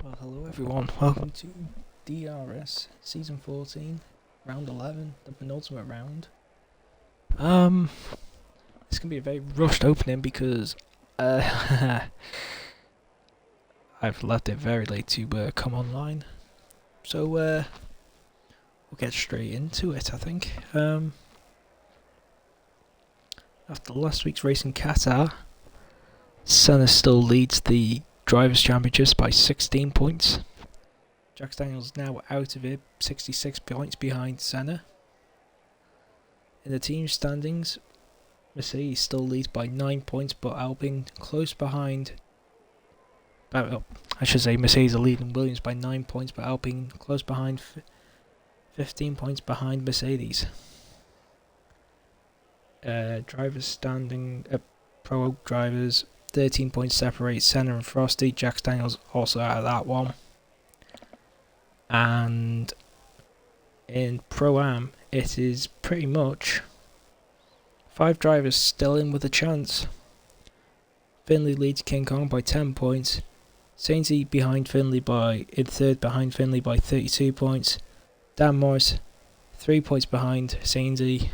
Well, hello everyone, welcome to DRS Season 14, Round 11, the penultimate round. It's going to be a very rushed opening because I've left it very late to come online. So we'll get straight into it, I think. After last week's race in Qatar, Senna still leads the Drivers' Championships by 16 points. Jack Daniels now out of it, 66 points behind Senna. In the team standings, Mercedes still leads by 9 points, but Alpine close behind. I should say Mercedes are leading Williams by 9 points, but Alpine close behind, 15 points behind Mercedes. Drivers standing, Pro drivers, 13 points separate Senna and Frosty. Jack Daniels also out of that one. And in Pro-Am, it is pretty much 5 drivers still in with a chance. Finley leads King Kong by 10 points. Sainsy behind Finley in third behind Finley by 32 points. Dan Morris 3 points behind Sainsy.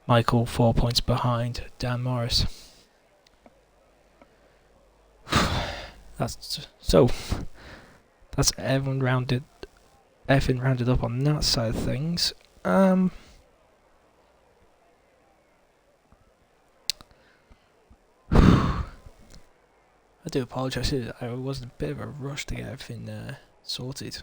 Michael 4 points behind Dan Morris. That's everyone rounded up on that side of things. I do apologise. I was in a bit of a rush to get everything sorted.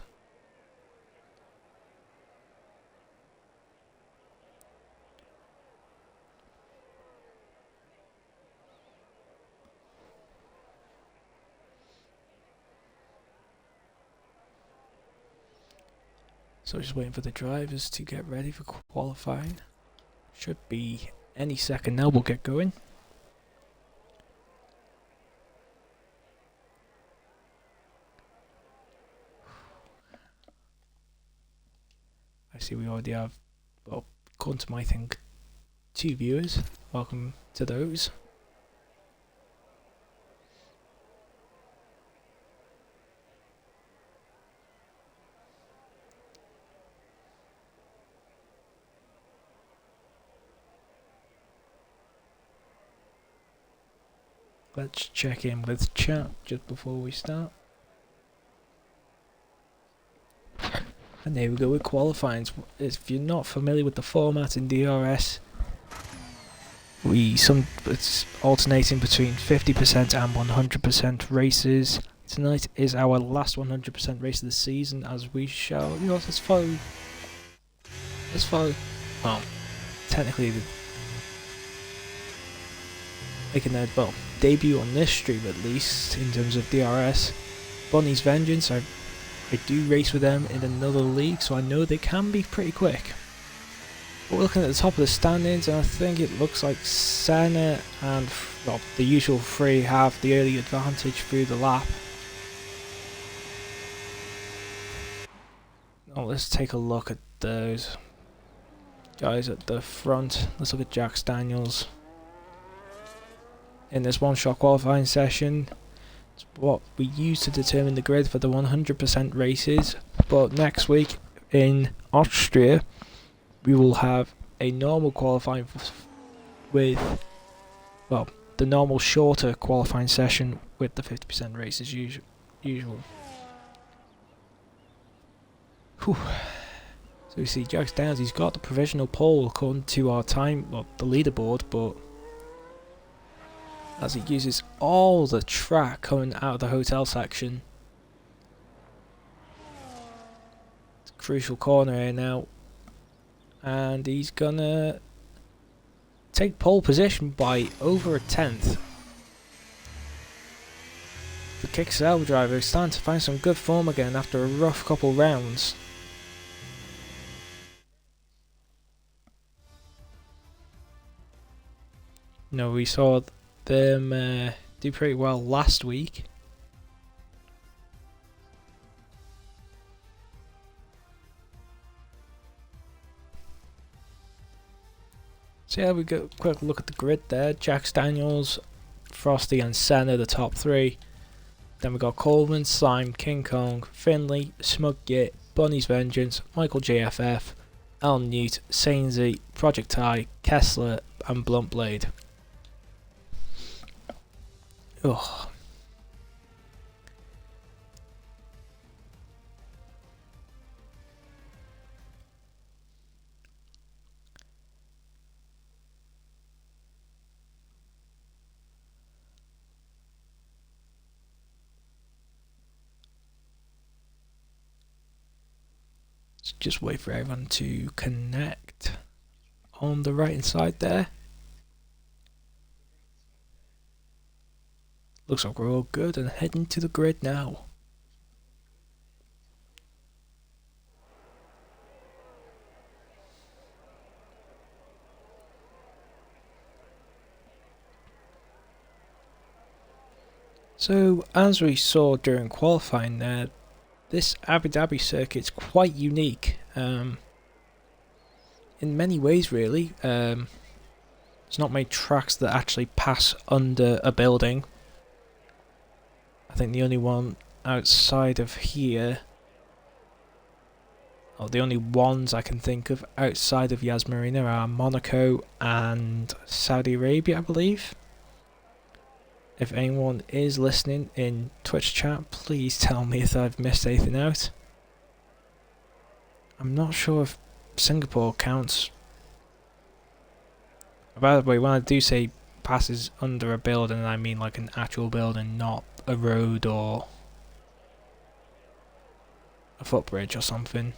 So just waiting for the drivers to get ready for qualifying. Should be any second now. We'll get going. I see we already have, well, according to my thing, 2 viewers. Welcome to those. Let's check in with chat just before we start. And there we go with qualifying. If you're not familiar with the format in DRS, it's alternating between 50% and 100% races. Tonight is our last 100% race of the season, as we shall, let's follow, well, technically making their, debut on this stream at least, in terms of DRS. Bonnie's Vengeance, I do race with them in another league, so I know they can be pretty quick. But we're looking at the top of the standings, and I think it looks like Senna and, well, the usual 3 have the early advantage through the lap. Now let's take a look at those guys at the front. Let's look at Jack Daniels. In this one-shot qualifying session, it's what we use to determine the grid for the 100% races. But next week in Austria, we will have a normal qualifying with, well, the normal shorter qualifying session with the 50% races usual. Whew. So we see Jack Daniels, he's got the provisional pole according to our time, well, the leaderboard, but as he uses all the track coming out of the hotel section. It's a crucial corner here now. And he's gonna take pole position by over a 1/10. The Kicksale driver is starting to find some good form again after a rough couple rounds. No, we saw them do pretty well last week. So yeah, we got a quick look at the grid there. Jack Daniels, Frosty and Senna, the top 3. Then we got Coleman, Slime, King Kong, Finley, Smug Git, Bunny's Vengeance, Michael JFF, Al Newt, Sainsy, Project Ty, Kessler, and Blunt Blade. Ugh. Just wait for everyone to connect on the right hand side there. Looks like we're all good and heading to the grid now. So as we saw during qualifying there, this Abu Dhabi circuit's quite unique. In many ways really. There's not many tracks that actually pass under a building. I think the only one outside of here, or the only ones I can think of outside of Yas Marina, are Monaco and Saudi Arabia, I believe. If anyone is listening in Twitch chat, please tell me if I've missed anything out. I'm not sure if Singapore counts. By the way, when I do say passes under a building, I mean like an actual building, not a road or a footbridge or something.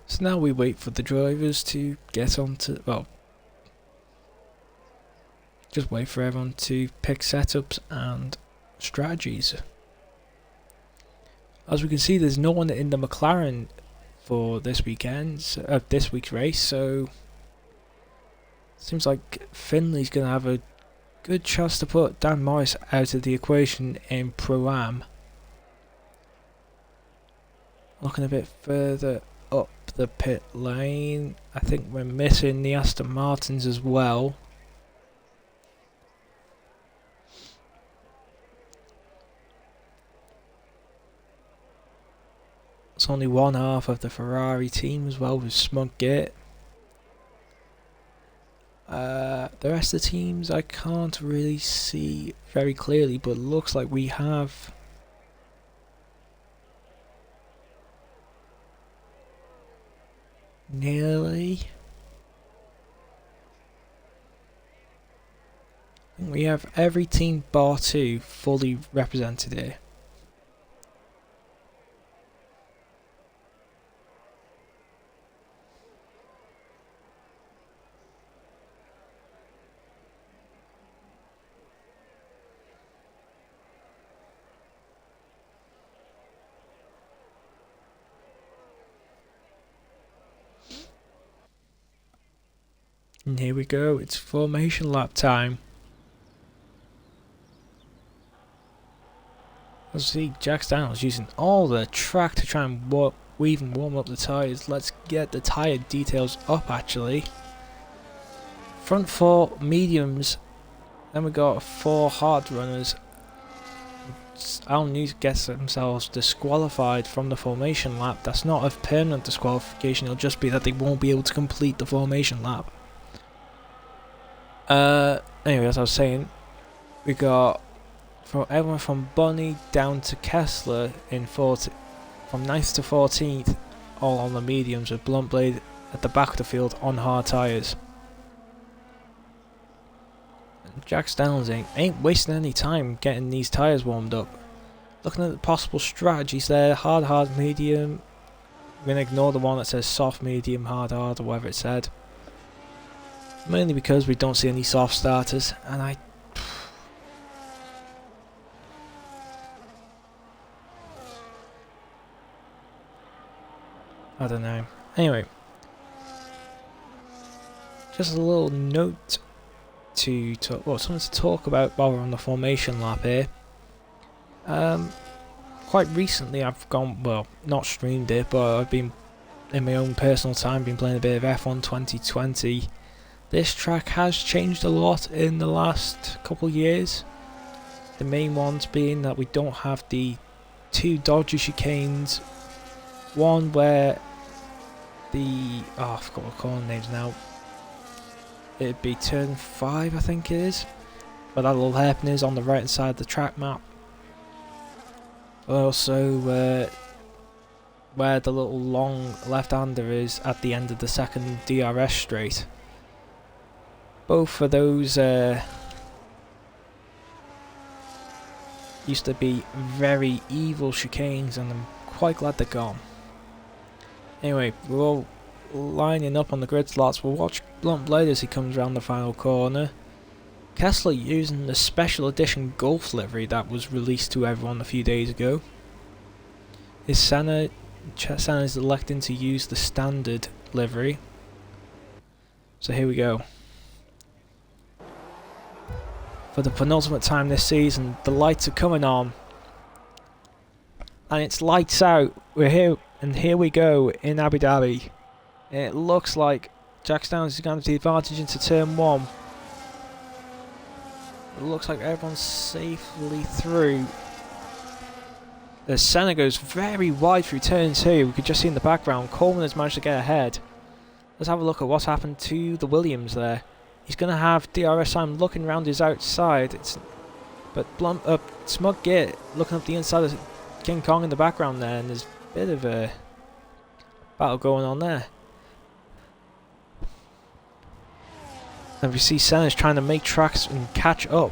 So now we wait for the drivers to get onto, well, just wait for everyone to pick setups and strategies. As we can see, there's no one in the McLaren for this weekend, this week's race, so seems like Finley's going to have a good chance to put Dan Morris out of the equation in Pro-Am. Looking a bit further up the pit lane, I think we're missing the Aston Martins as well. It's only one half of the Ferrari team as well, with Smug Git. The rest of the teams I can't really see very clearly, but it looks like we have nearly. We have every team bar 2 fully represented here. And here we go, it's formation lap time. As you see, Jack Daniels using all the track to try and weave and warm up the tyres. Let's get the tyre details up actually. Front 4 mediums, then we got 4 hard runners. Al Newt gets themselves disqualified from the formation lap. That's not a permanent disqualification, it'll just be that they won't be able to complete the formation lap. Anyway, as I was saying, we got everyone from Bunny down to Kessler in from 9th to 14th, all on the mediums, with Blunt Blade at the back of the field on hard tyres. Jack Stanley ain't wasting any time getting these tyres warmed up. Looking at the possible strategies there, hard, medium. I'm going to ignore the one that says soft, medium, hard, or whatever it said. Mainly because we don't see any soft starters, and I don't know. Anyway, just a little note to talk, well, something to talk about while we're on the formation lap here. Quite recently I've gone, well, not streamed it, but I've been, in my own personal time, been playing a bit of F1 2020. This track has changed a lot in the last couple of years. The main ones being that we don't have the 2 dodgy chicanes. One where the, oh, I forgot what the corner names now. It'd be turn 5, I think it is. Where that little hairpin is on the right hand side of the track map. Also, where the little long left-hander is at the end of the second DRS straight. Both of those used to be very evil chicanes, and I'm quite glad they're gone. Anyway, we're all lining up on the grid slots. We'll watch Blunt Blade as he comes around the final corner. Kessler using the special edition Golf livery that was released to everyone a few days ago. Senna is electing to use the standard livery. So here we go. For the penultimate time this season, the lights are coming on. And it's lights out. We're here, and here we go in Abu Dhabi. It looks like Jack Daniels is going to have the advantage into turn 1. It looks like everyone's safely through. As Senna goes very wide through turn 2, we could just see in the background, Coleman has managed to get ahead. Let's have a look at what's happened to the Williams there. He's going to have DRS time looking around his outside. But Smug Git looking up the inside of King Kong in the background there, and there's a bit of a battle going on there. And we see Senna's trying to make tracks and catch up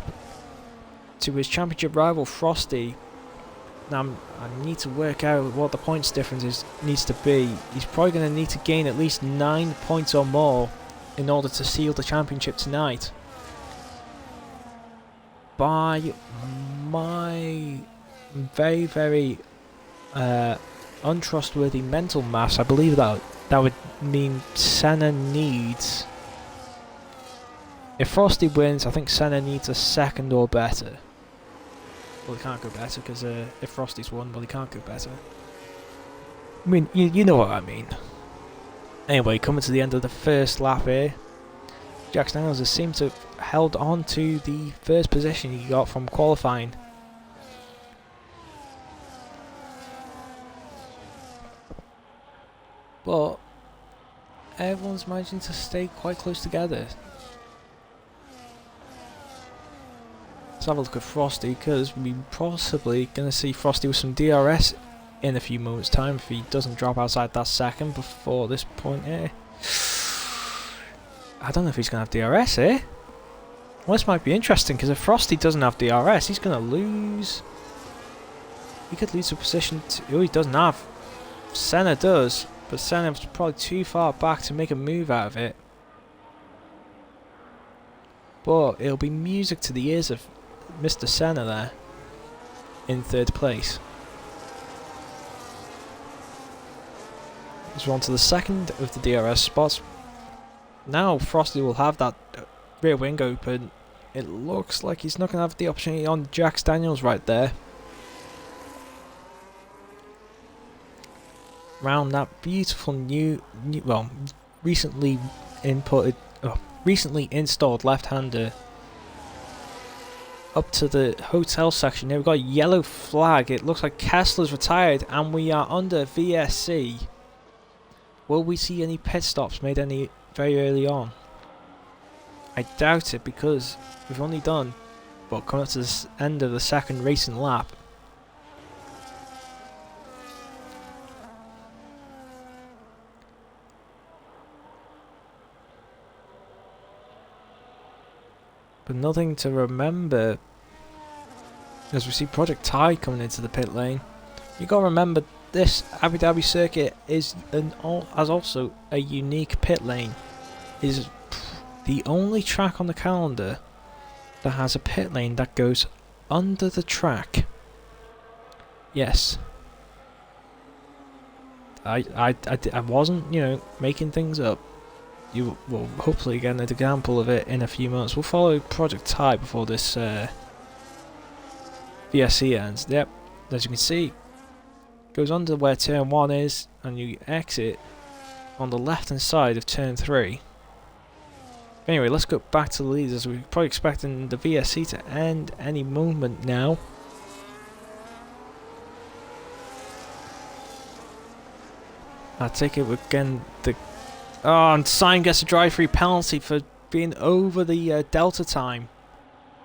to his championship rival Frosty. Now I need to work out what the points difference needs to be. He's probably going to need to gain at least 9 points or more in order to seal the championship tonight. By my very, very untrustworthy mental maths, I believe that would mean Senna needs... If Frosty wins, I think Senna needs a second or better. Well, he can't go better, because if Frosty's won, well, he can't go better. I mean, you know what I mean. Anyway, coming to the end of the first lap here, Jack Daniels has seemed to have held on to the first position he got from qualifying. But everyone's managing to stay quite close together. Let's have a look at Frosty, because we're possibly going to see Frosty with some DRS in a few moments time if he doesn't drop outside that second before this point here. I don't know if he's going to have DRS here. Well, this might be interesting, because if Frosty doesn't have DRS, he's going to lose. He could lose a position to... Oh, he doesn't have. Senna does, but Senna's probably too far back to make a move out of it. But it'll be music to the ears of Mr. Senna there in third place. Let's on to the second of the DRS spots. Now Frosty will have that rear wing open. It looks like he's not going to have the opportunity on Jack Daniels right there. Round that beautiful well, recently installed left-hander up to the hotel section. Here we've got a yellow flag. It looks like Kessler's retired, and we are under VSC. Will we see any pit stops made very early on? I doubt it, because we've only done, well, coming up to the end of the second racing lap. But nothing to remember as we see Project Ty coming into the pit lane. You got to remember, this Abu Dhabi circuit is has also a unique pit lane. It is the only track on the calendar that has a pit lane that goes under the track. Yes. I wasn't, you know, making things up. You will hopefully get an example of it in a few months. We'll follow Project Tie before this VSC ends. Yep, as you can see, goes under where turn 1 is, and you exit on the left hand side of turn 3. Anyway, let's go back to the leaders. We're probably expecting the VSC to end any moment now. I take it we're getting the... Oh, and Simon gets a drive-free penalty for being over the delta time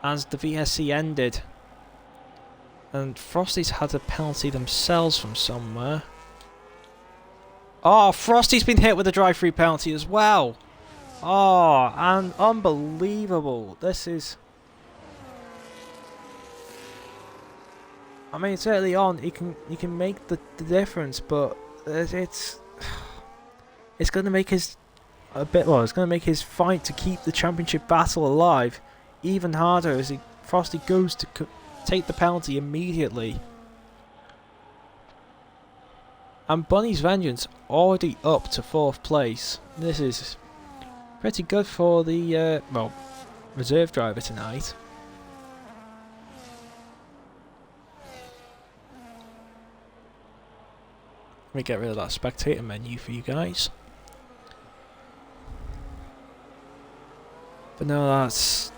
as the VSC ended. And Frosty's had a penalty themselves from somewhere. Oh, Frosty's been hit with a drive-free penalty as well. Oh, and unbelievable. This is... I mean, it's early on. He can make the difference, but it's going to make his it's going to make his fight to keep the championship battle alive even harder as Frosty goes to take the penalty immediately. And Bunny's Vengeance already up to 4th place. This is pretty good for the well, reserve driver tonight. Let me get rid of that spectator menu for you guys. But no, that's...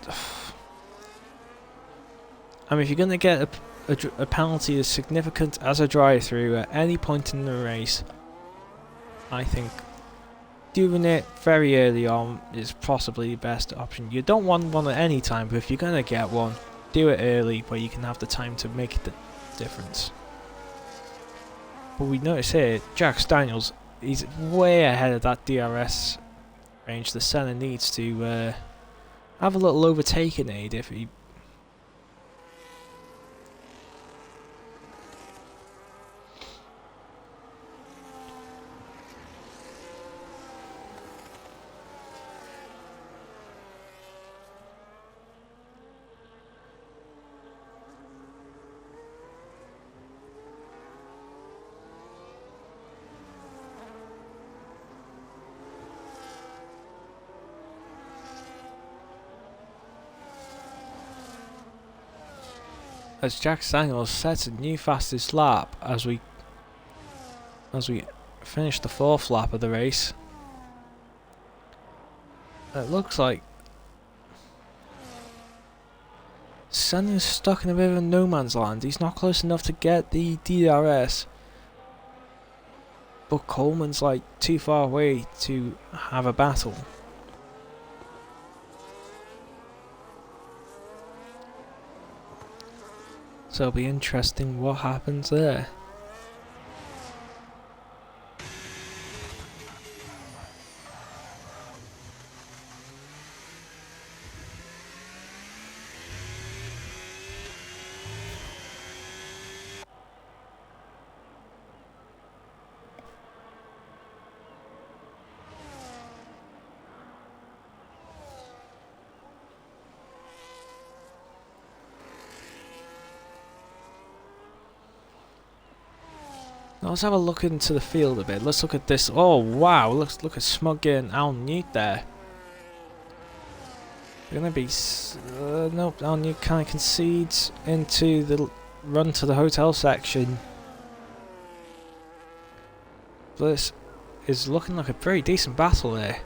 I mean, if you're going to get a penalty as significant as a drive-through at any point in the race, I think doing it very early on is possibly the best option. You don't want one at any time, but if you're going to get one, do it early where you can have the time to make the difference. But we notice here, Jax Daniels, he's way ahead of that DRS range. The Senna needs to have a little overtaking aid if he... As Jax Daniels sets a new fastest lap as we finish the 4th lap of the race. It looks like Senna's stuck in a bit of a no man's land. He's not close enough to get the DRS, but Coleman's like too far away to have a battle. So it'll be interesting what happens there. Now let's have a look into the field a bit. Let's look at this. Oh wow, let's look at Smug and Al Newt there. They're gonna be nope, Al Newt kind of concedes into the run to the hotel section. But this is looking like a very decent battle there.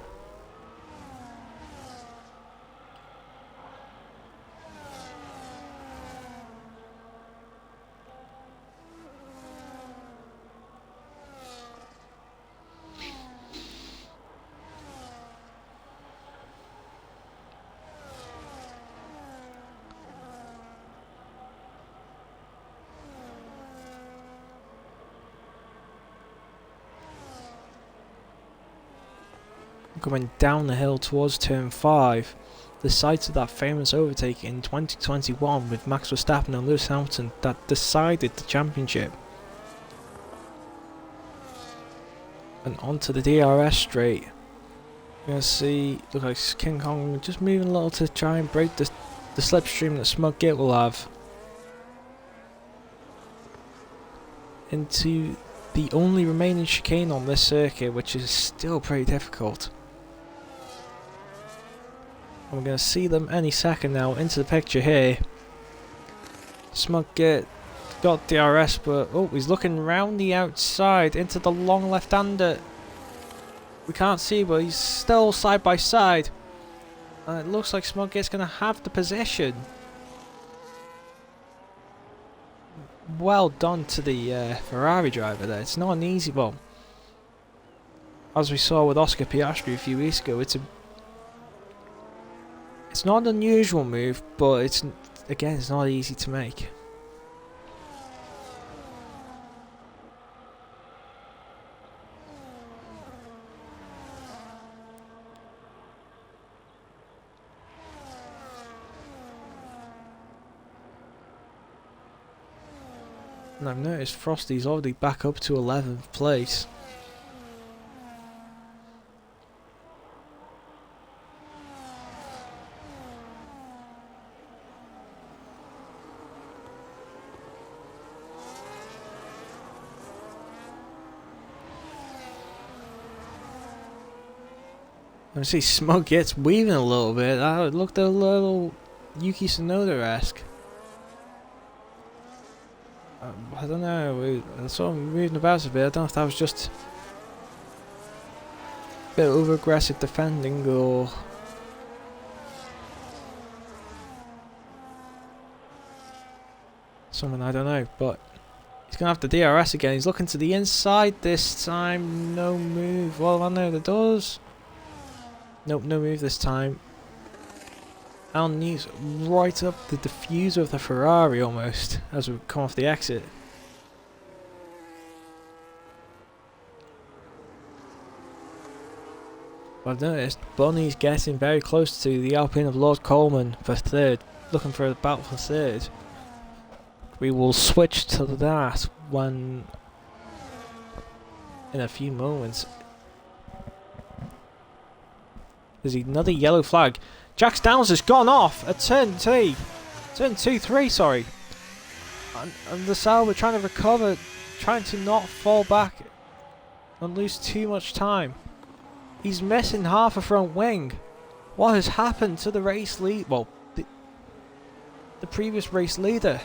Going down the hill towards turn 5, the site of that famous overtake in 2021 with Max Verstappen and Lewis Hamilton that decided the championship. And onto the DRS straight. You're going to see, look like King Kong just moving a little to try and break the slipstream that Smug will have into the only remaining chicane on this circuit, which is still pretty difficult. And we're going to see them any second now into the picture here. Smug got DRS, but oh, he's looking round the outside into the long left-hander. We can't see, but he's still side by side. And it looks like Smuggate's going to have the position. Well done to the Ferrari driver there. It's not an easy one. As we saw with Oscar Piastri a few weeks ago, it's not an unusual move, but it's not easy to make. And I've noticed Frosty's already back up to 11th place. I see Smug gets weaving a little bit. It looked a little Yuki Tsunoda-esque. I don't know, I saw him moving about a bit. I don't know if that was just a bit over-aggressive defending or something, I don't know. But he's going to have the DRS again. He's looking to the inside this time. No move. Well, I know the doors. Nope, no move this time. Al News right up the diffuser of the Ferrari almost as we come off the exit. But I've noticed Bonnie's getting very close to the Alpine of Lord Coleman for third, looking for a battle for third. We will switch to that when in a few moments. There's another yellow flag. Jax Downs has gone off at turn 3, sorry. And the Sauber trying to recover, trying to not fall back and lose too much time. He's missing half a front wing. What has happened to the race lead? Well, the previous race leader.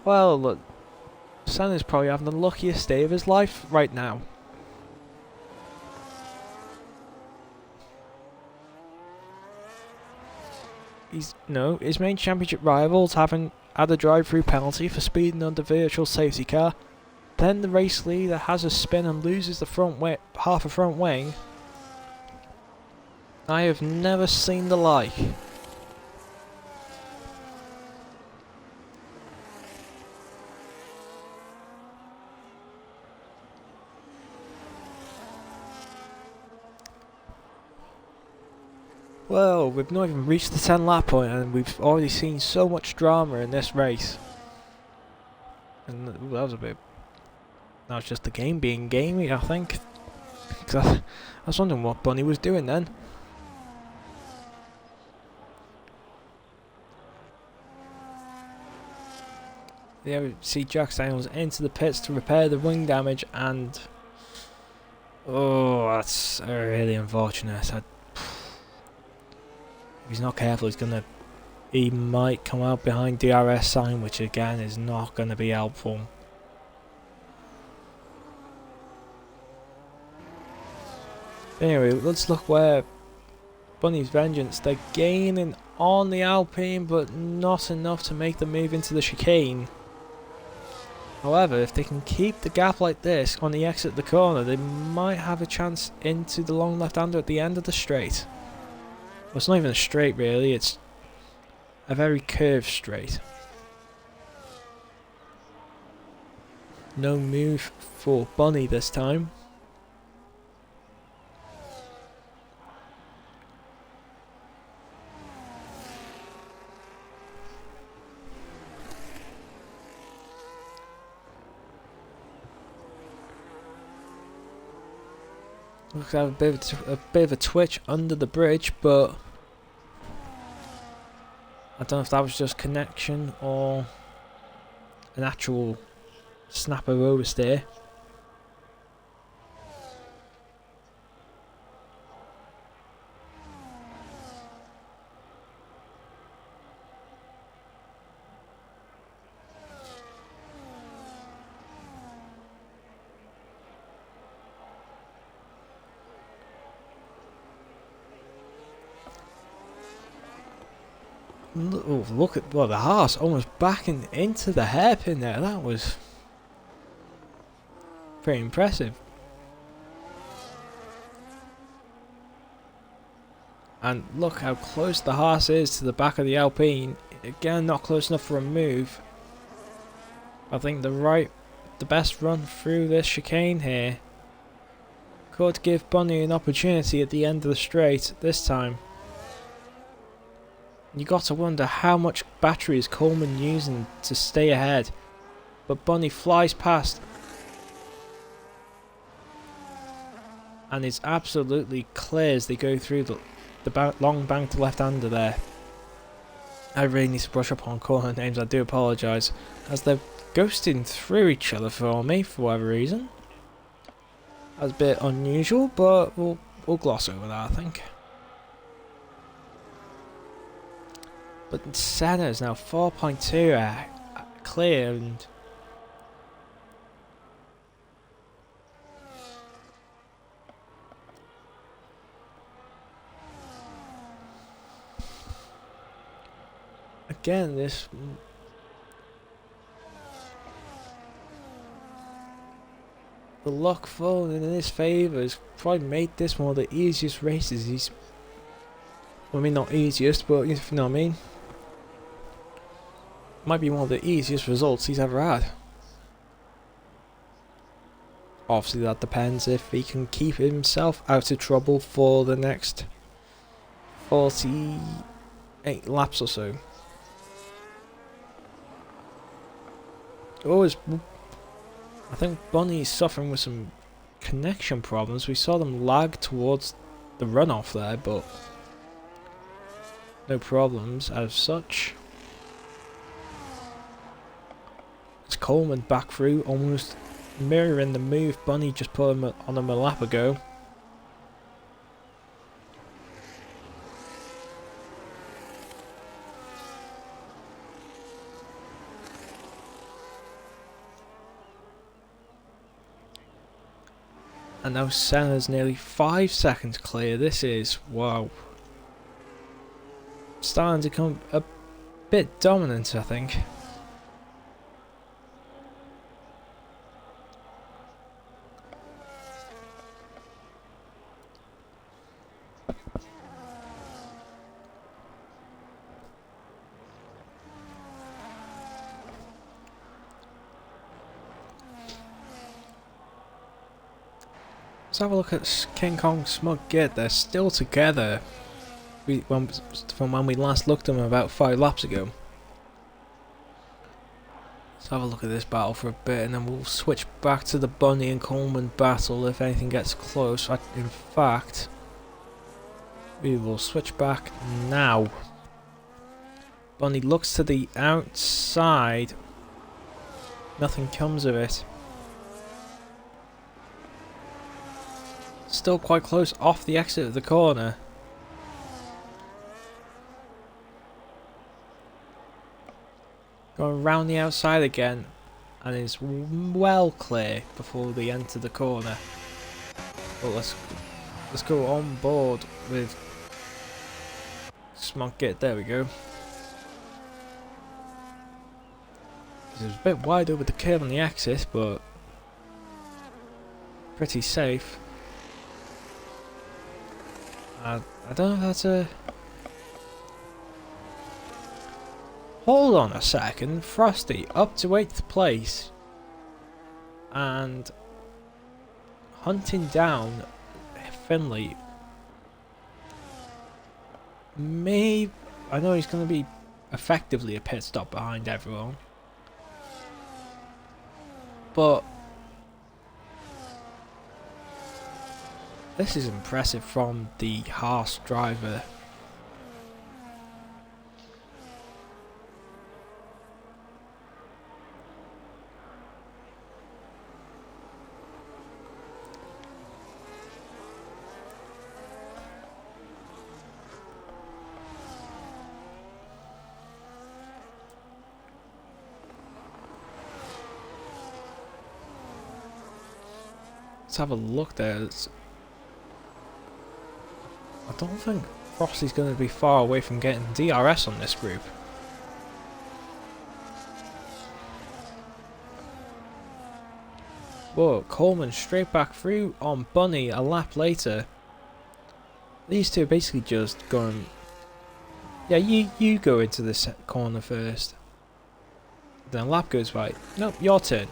Well, look, Senna's probably having the luckiest day of his life right now. His main championship rivals haven't had a drive-through penalty for speeding under virtual safety car. Then the race leader has a spin and loses the half a front wing. I have never seen the like. Well, we've not even reached the 10 lap point and we've already seen so much drama in this race. And that was a bit... That was just the game being gamey, I think. Cause I was wondering what Bunny was doing then. Yeah, we see Jack Daniels into the pits to repair the wing damage and... Oh, that's really unfortunate. If he's not careful, he might come out behind DRS sign, which again is not going to be helpful. Anyway, let's look where Bunny's Vengeance, they're gaining on the Alpine, but not enough to make the move into the chicane. However, if they can keep the gap like this on the exit of the corner, they might have a chance into the long left-hander at the end of the straight. Well, it's not even a straight really, it's a very curved straight. No move for Bunny this time. Looks like a bit of a twitch under the bridge, but I don't know if that was just connection or an actual snapper oversteer. Oh, look at the horse almost backing into the hairpin there. That was pretty impressive. And look how close the horse is to the back of the Alpine. Again, not close enough for a move. I think the best run through this chicane here could give Bunny an opportunity at the end of the straight this time. You got to wonder how much battery is Coleman using to stay ahead. But Bunny flies past and is absolutely clear as they go through the long banked left-hander there. I really need to brush up on corner names, I do apologise, as they're ghosting through each other for me for whatever reason. That's a bit unusual, but we'll gloss over that, I think. But Senna is now 4.2 clear, and again the luck falling in his favour has probably made this one of the easiest races I mean, not easiest, but if you know what I mean. Might be one of the easiest results he's ever had. Obviously that depends if he can keep himself out of trouble for the next 48 laps or so. I think Bunny's suffering with some connection problems. We saw them lag towards the runoff there, but no problems as such. It's Coleman back through, almost mirroring the move Bunny just put him on him a lap ago. And now Senna's nearly 5 seconds clear. This is, wow, starting to become a bit dominant, I think. Let's have a look at King Kong Smug Git. They're still together from when we last looked at them about 5 laps ago. Let's have a look at this battle for a bit and then we'll switch back to the Bunny and Coleman battle if anything gets close. In fact, we will switch back now. Bunny looks to the outside. Nothing comes of it. Still quite close off the exit of the corner. Going around the outside again and is well clear before they enter the corner. But let's go on board with Smug Git. There we go. It was a bit wide over the curve on the exit, but pretty safe. I don't know if that's a... Hold on a second. Frosty up to 8th place and hunting down Finley. I know he's going to be effectively a pit stop behind everyone, but This is impressive from the Haas driver. Let's have a look there. I don't think Frosty's going to be far away from getting DRS on this group. Whoa, Coleman straight back through on Bunny a lap later. These two are basically just going... Yeah, you go into this corner first. Then a lap goes by. Nope, your turn.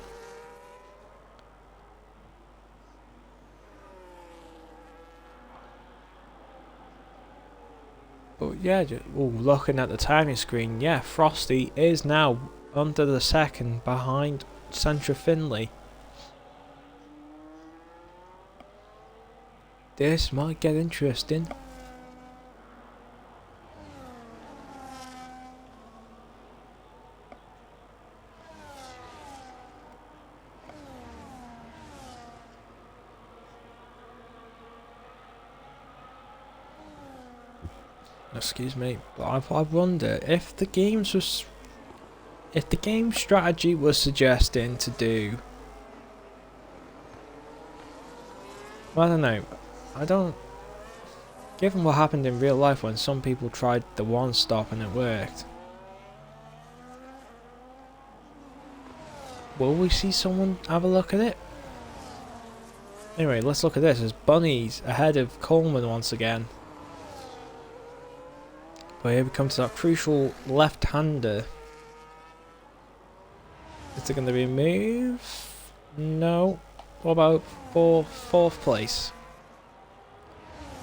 But yeah, looking at the timing screen, yeah, Frosty is now under the second behind Centra Finley. This might get interesting. Excuse me, but I wonder if the game strategy was suggesting to do. I don't know. Given what happened in real life when some people tried the one stop and it worked, will we see someone have a look at it? Anyway, let's look at this as Bunny's ahead of Coleman once again. But here we come to that crucial left-hander. Is there going to be a move? No. What about fourth place?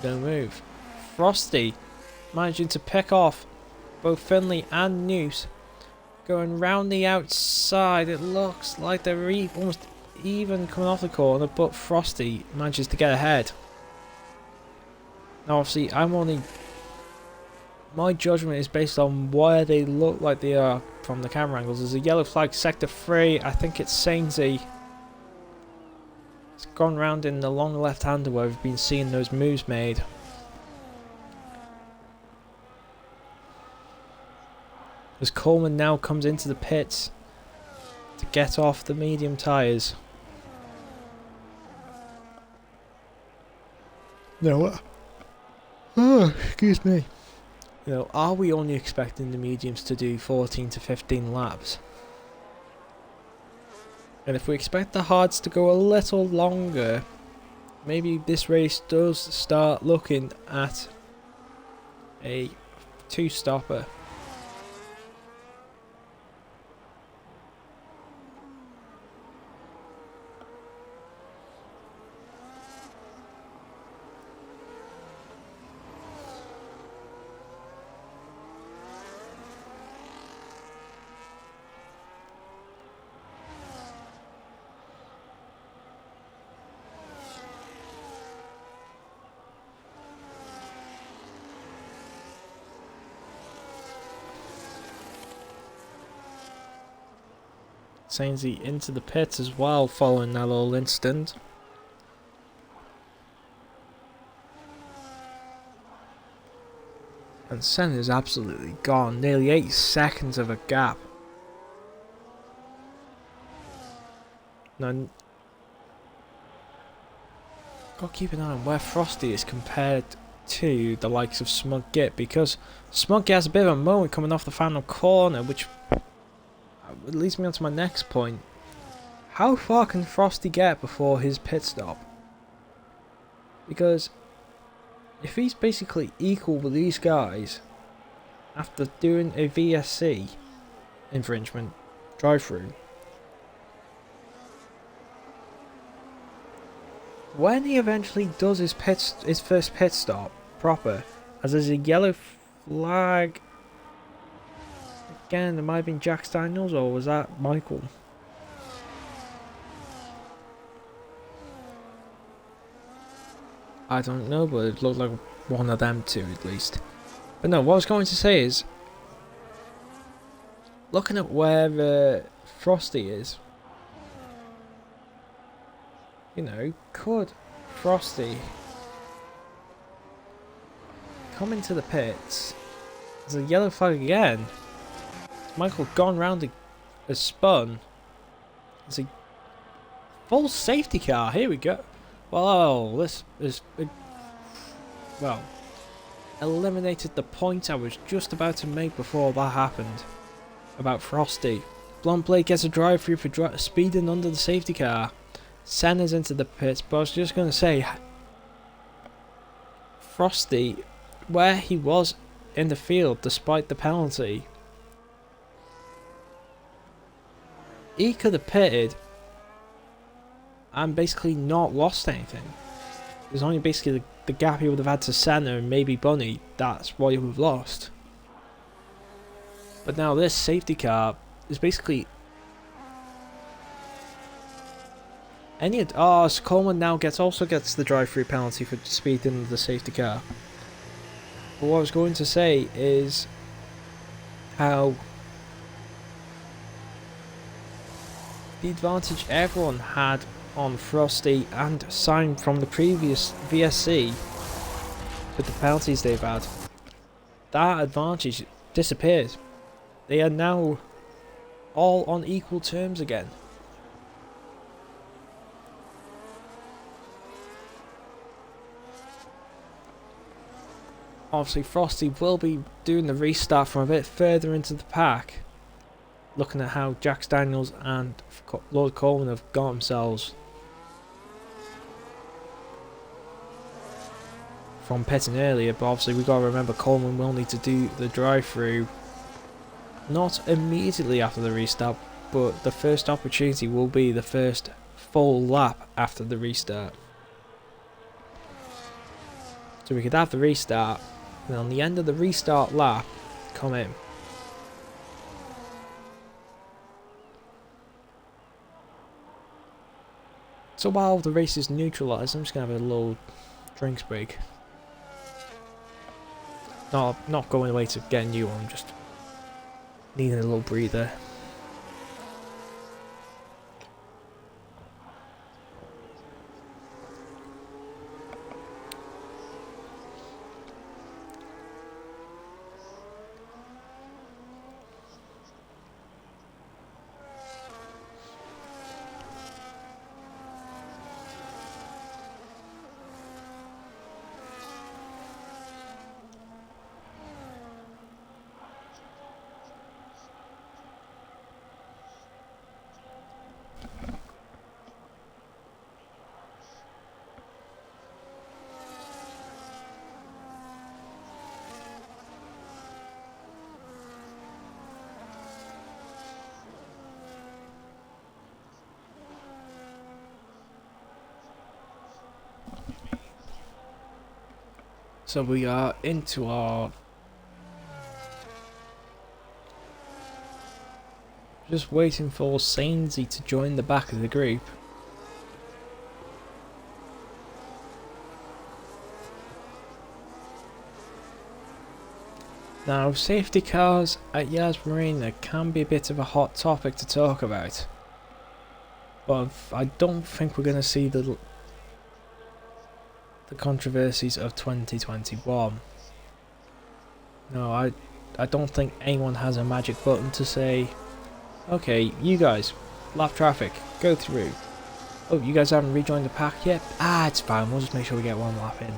Gonna move. Frosty managing to pick off both Finley and Noose. Going round the outside. It looks like they're almost even coming off the corner, but Frosty manages to get ahead. Now obviously my judgment is based on where they look like they are from the camera angles. There's a yellow flag, sector 3. I think it's Sainsy. It's gone round in the long left-hander where we've been seeing those moves made. As Coleman now comes into the pits to get off the medium tyres. No, what? Oh, excuse me. You know, are we only expecting the mediums to do 14 to 15 laps? And if we expect the hards to go a little longer, maybe this race does start looking at a two-stopper. Sainsy into the pits as well following that little incident. And Senna's absolutely gone. Nearly 8 seconds of a gap. Now, got to keep an eye on where Frosty is compared to the likes of Smug Git, because Smug Git has a bit of a moment coming off the final corner, which leads me on to my next point. How far can Frosty get before his pit stop? Because if he's basically equal with these guys after doing a VSC infringement drive-through, when he eventually does his first pit stop proper, as there's a yellow flag. Again, it might have been Jack Daniels, or was that Michael? I don't know, but it looked like one of them two at least. But no, what I was going to say is, looking at where Frosty is, you know, could Frosty come into the pits? There's a yellow flag again. Michael gone round a spun. There's a full safety car. Here we go. Well, this is well eliminated the point I was just about to make before that happened about Frosty. Blonde Blake gets a drive through for speeding under the safety car. Senna's into the pits, but I was just going to say, Frosty, where he was in the field despite the penalty, he could have pitted and basically not lost anything. It was only basically the gap he would have had to Senna and maybe Bunny, that's what he would have lost. But now this safety car is basically so Coleman now also gets the drive-through penalty for speeding the safety car. But what I was going to say is how the advantage everyone had on Frosty and Simon from the previous VSC with the penalties they've had, that advantage disappeared. They are now all on equal terms again. Obviously Frosty will be doing the restart from a bit further into the pack, looking at how Jax Daniels and Lord Coleman have got themselves from pitting earlier, but obviously we've got to remember Coleman will need to do the drive-through not immediately after the restart, but the first opportunity will be the first full lap after the restart. So we could have the restart, and on the end of the restart lap, come in. So while the race is neutralised, I'm just going to have a little drinks break. Not going away to get a new one, just needing a little breather. So we are into our... just waiting for Sainsy to join the back of the group. Now, safety cars at Marina can be a bit of a hot topic to talk about, but I don't think we're going to see the controversies of 2021. No, I don't think anyone has a magic button to say, okay, you guys, lap traffic, go through. Oh, you guys haven't rejoined the pack yet? Ah, it's fine, we'll just make sure we get one lap in.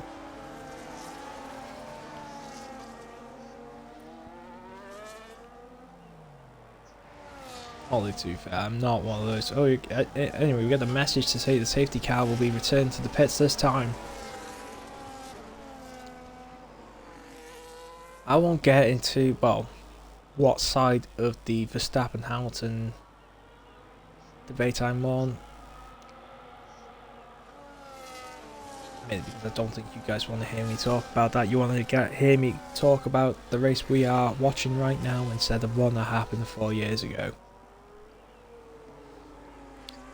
Only too fair, I'm not one of those. Oh, anyway, we got a message to say the safety car will be returned to the pits this time. I won't get into, well, what side of the Verstappen-Hamilton debate I'm on. Maybe because I don't think you guys want to hear me talk about that. You want to hear me talk about the race we are watching right now instead of one that happened 4 years ago.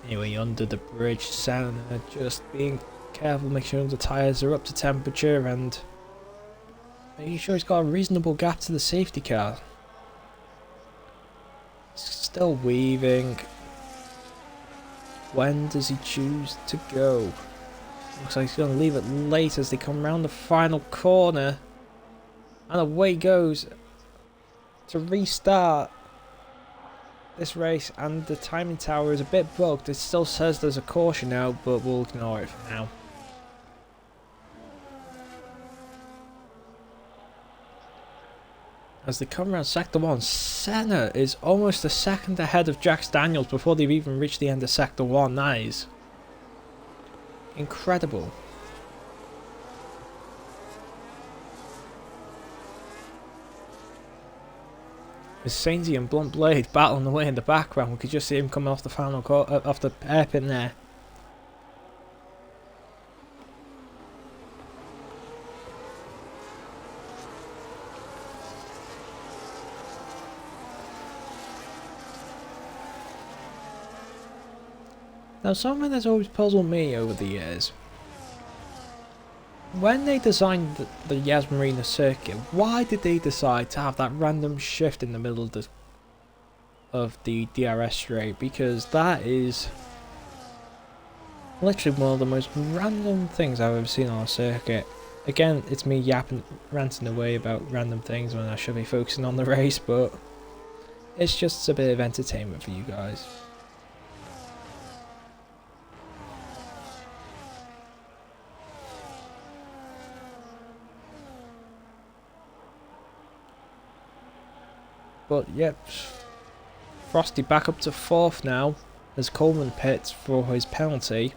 Anyway, under the bridge, Senna just being Careful, make sure the tyres are up to temperature and making sure he's got a reasonable gap to the safety car. Still weaving. When does he choose to go? Looks like he's going to leave it late as they come around the final corner. And away goes to restart this race. And the timing tower is a bit bugged. It still says there's a caution now, but we'll ignore it for now. As they come around Sector 1, Senna is almost a second ahead of Jax Daniels before they've even reached the end of Sector 1. That is incredible. With Sainsy and Blunt Blade battling away in the background, we could just see him coming off the final off the hairpin there. Now, something that's always puzzled me over the years, when they designed the Yas Marina circuit, why did they decide to have that random shift in the middle of the DRS straight? Because that is literally one of the most random things I've ever seen on a circuit. Again, it's me ranting away about random things when I should be focusing on the race, but it's just a bit of entertainment for you guys. But yep, Frosty back up to 4th now as Coleman pits for his penalty.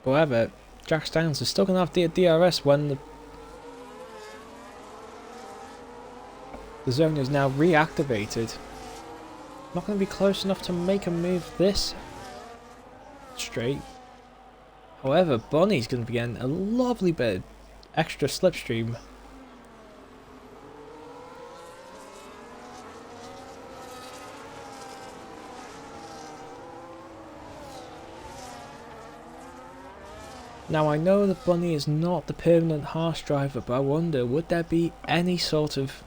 However, Jax Daniels is still going to have the DRS when the zone is now reactivated. Not going to be close enough to make a move this straight. However, Bunny's going to be getting a lovely bit of extra slipstream. Now, I know that Bunny is not the permanent harsh driver, but I wonder, would there be any sort of,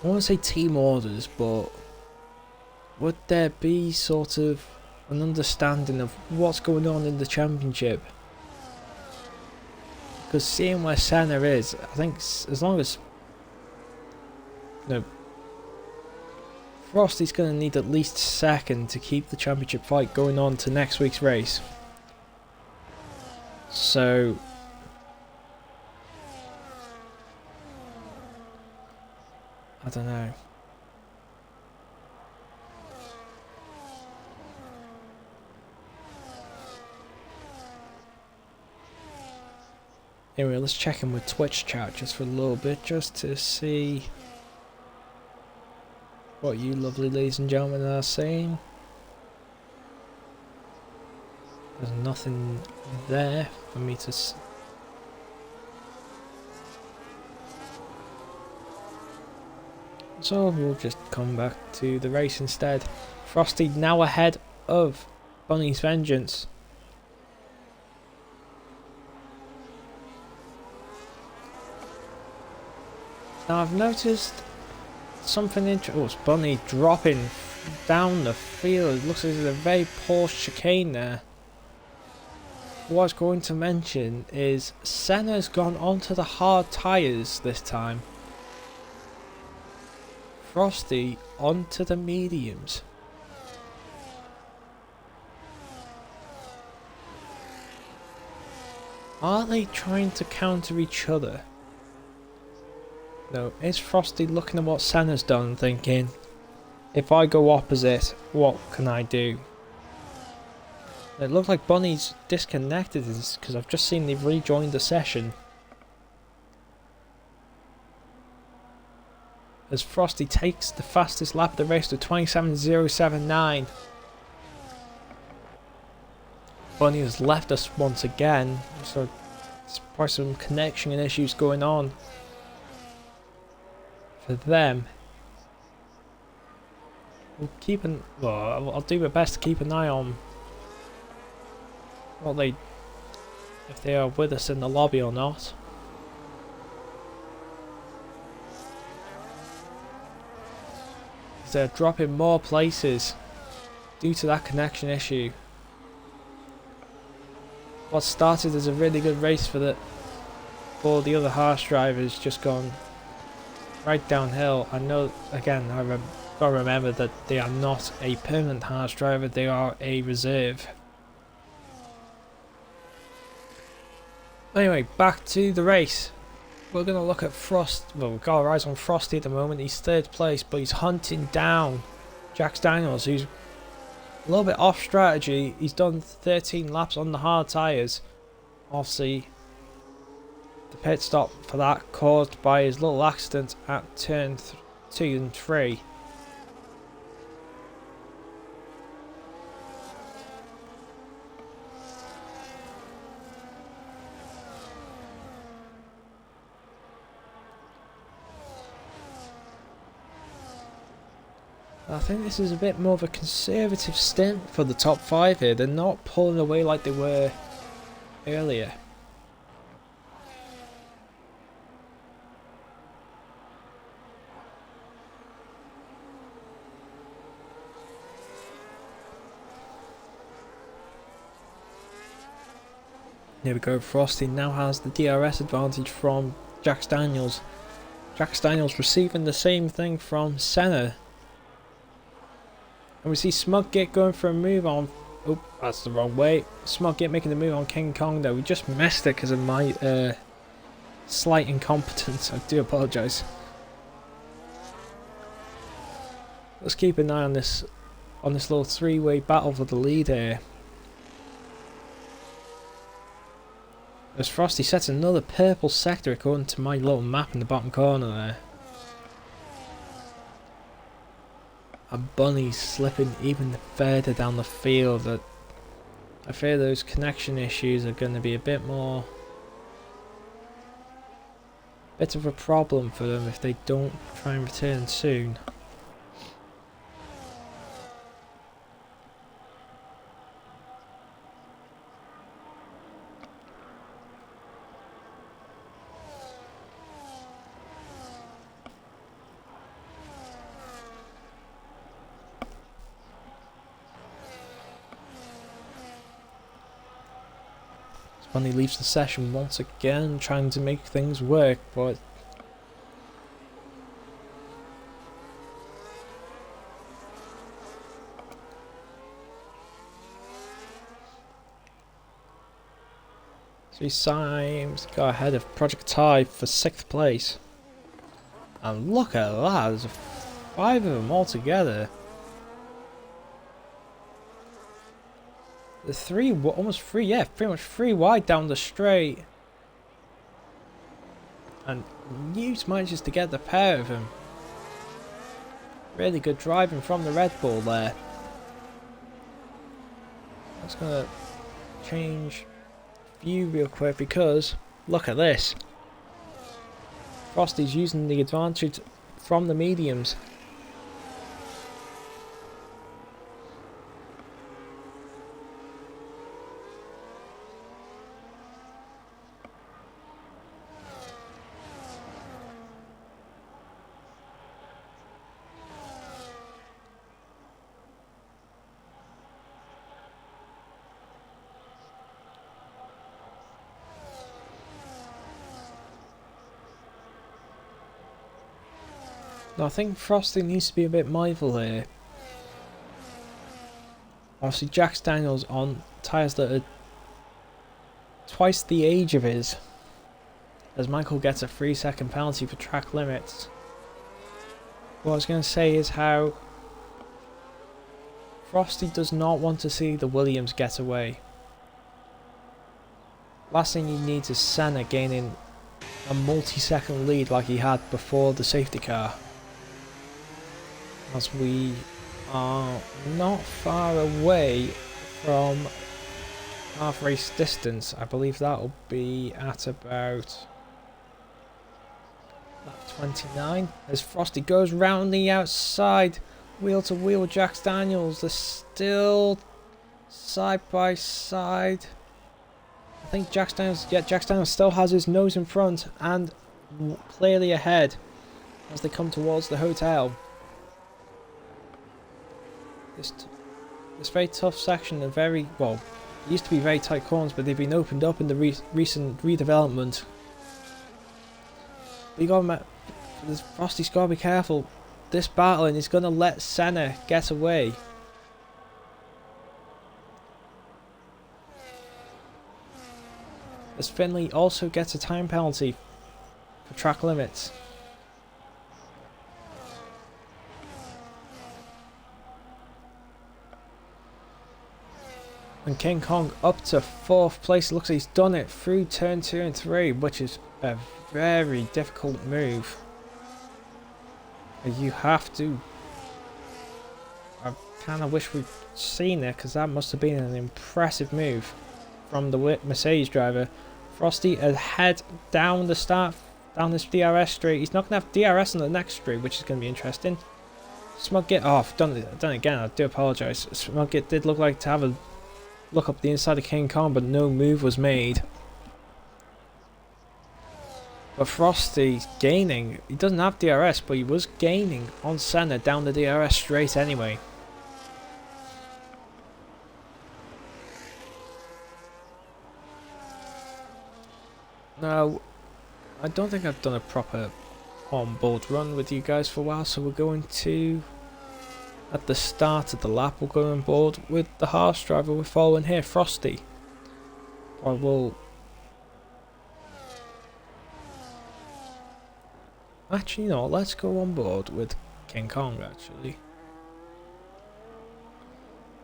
I want to say team orders, but would there be sort of an understanding of what's going on in the championship? Because seeing where Senna is, I think as long as, Frosty's going to need at least 2nd to keep the championship fight going on to next week's race. So I don't know. Anyway, let's check in with Twitch chat just for a little bit, just to see what you lovely ladies and gentlemen are saying. There's nothing there for me to so we'll just come back to the race instead. Frosty now ahead of Bunny's Vengeance. Now I've noticed something interesting. Oh, it's Bunny dropping down the field. It looks like there's a very poor chicane there. What I was going to mention is Senna's gone onto the hard tyres this time. Frosty onto the mediums. Are they trying to counter each other? No, is Frosty looking at what Senna's done and thinking, if I go opposite, what can I do? It looks like Bunny's disconnected because I've just seen they've rejoined the session. As Frosty takes the fastest lap of the race to 27.079. Bunny has left us once again, so there's probably some connection issues going on. for them. I'll do my best to keep an eye on if they are with us in the lobby or not. They're dropping more places due to that connection issue. What started as a really good race for the other harsh drivers just gone right downhill. I know, again, gotta remember that they are not a permanent harsh driver, they are a reserve. Anyway, back to the race. We're going to look at Frost. Well, we've got our eyes on Frosty at the moment. He's third place, but he's hunting down Jax Daniels, who's a little bit off strategy. He's done 13 laps on the hard tyres. Obviously, the pit stop for that caused by his little accident at turn 2 and 3. I think this is a bit more of a conservative stint for the top 5 here. They're not pulling away like they were earlier. Here we go, Frosty now has the DRS advantage from Jax Daniels. Jax Daniels receiving the same thing from Senna. And we see Smug-Git going for a move on... Oh, that's the wrong way. Smug-Git making the move on King Kong though. We just missed it because of my slight incompetence. I do apologise. Let's keep an eye on this little three-way battle for the lead here. As Frosty sets another purple sector according to my little map in the bottom corner there. And Bunny's slipping even further down the field. That I fear those connection issues are going to be a bit of a problem for them if they don't try and return soon. Bunny leaves the session once again, trying to make things work, but so Symes go ahead of Project Tie for 6th place. And look at that, there's 5 of them all together. The pretty much 3 wide down the straight. And Newt manages to get the pair of them. Really good driving from the Red Bull there. I'm just going to change view real quick because look at this. Frosty's using the advantage from the mediums. Now I think Frosty needs to be a bit mindful here. Obviously Jax Daniels on tyres that are twice the age of his, as Michael gets a 3-second penalty for track limits. What I was going to say is how Frosty does not want to see the Williams get away. Last thing he needs is Senna gaining a multi-second lead like he had before the safety car. As we are not far away from half race distance. I believe that will be at about Lap 29 as Frosty goes round the outside, wheel to wheel with Jack Daniels. They're still side by side. I think Jack Daniels still has his nose in front and clearly ahead as they come towards the hotel. This very tough section of it used to be very tight corners, but they've been opened up in the recent redevelopment. But Frosty's got to be careful. This battling is going to let Senna get away. As Finley also gets a time penalty for track limits. And King Kong up to 4th place. It looks like he's done it through turn 2 and 3, which is a very difficult move. You have to... I kind of wish we'd seen it, because that must have been an impressive move from the Mercedes driver. Frosty ahead down the start, down this DRS straight. He's not going to have DRS on the next straight, which is going to be interesting. Smug-Git, oh, I've done it again, I do apologise. Smug-Git did look like to have a look up the inside of King Kong, but no move was made. But Frosty gaining, he doesn't have DRS, but he was gaining on Senna down the DRS straight anyway. Now, I don't think I've done a proper on-board run with you guys for a while, so we're going to... At the start of the lap, we'll go on board with the Haas driver we're following here, Frosty. I will... Actually, no, let's go on board with King Kong, actually.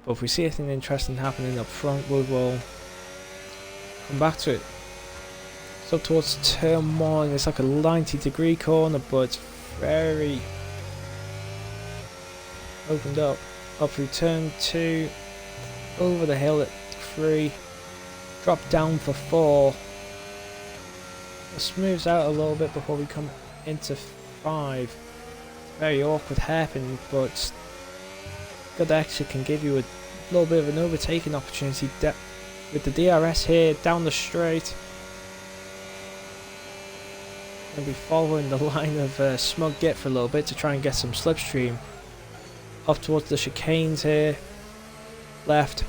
But if we see anything interesting happening up front, we will come back to it. So towards turn 1, it's like a 90-degree corner, but it's very... opened up through turn 2, over the hill at 3, drop down for 4. It smooths out a little bit before we come into 5. Very awkward hairpin, but good exit can give you a little bit of an overtaking opportunity with the DRS here down the straight. Going to be following the line of Smug-Git for a little bit to try and get some slipstream. Off towards the chicanes here. Left,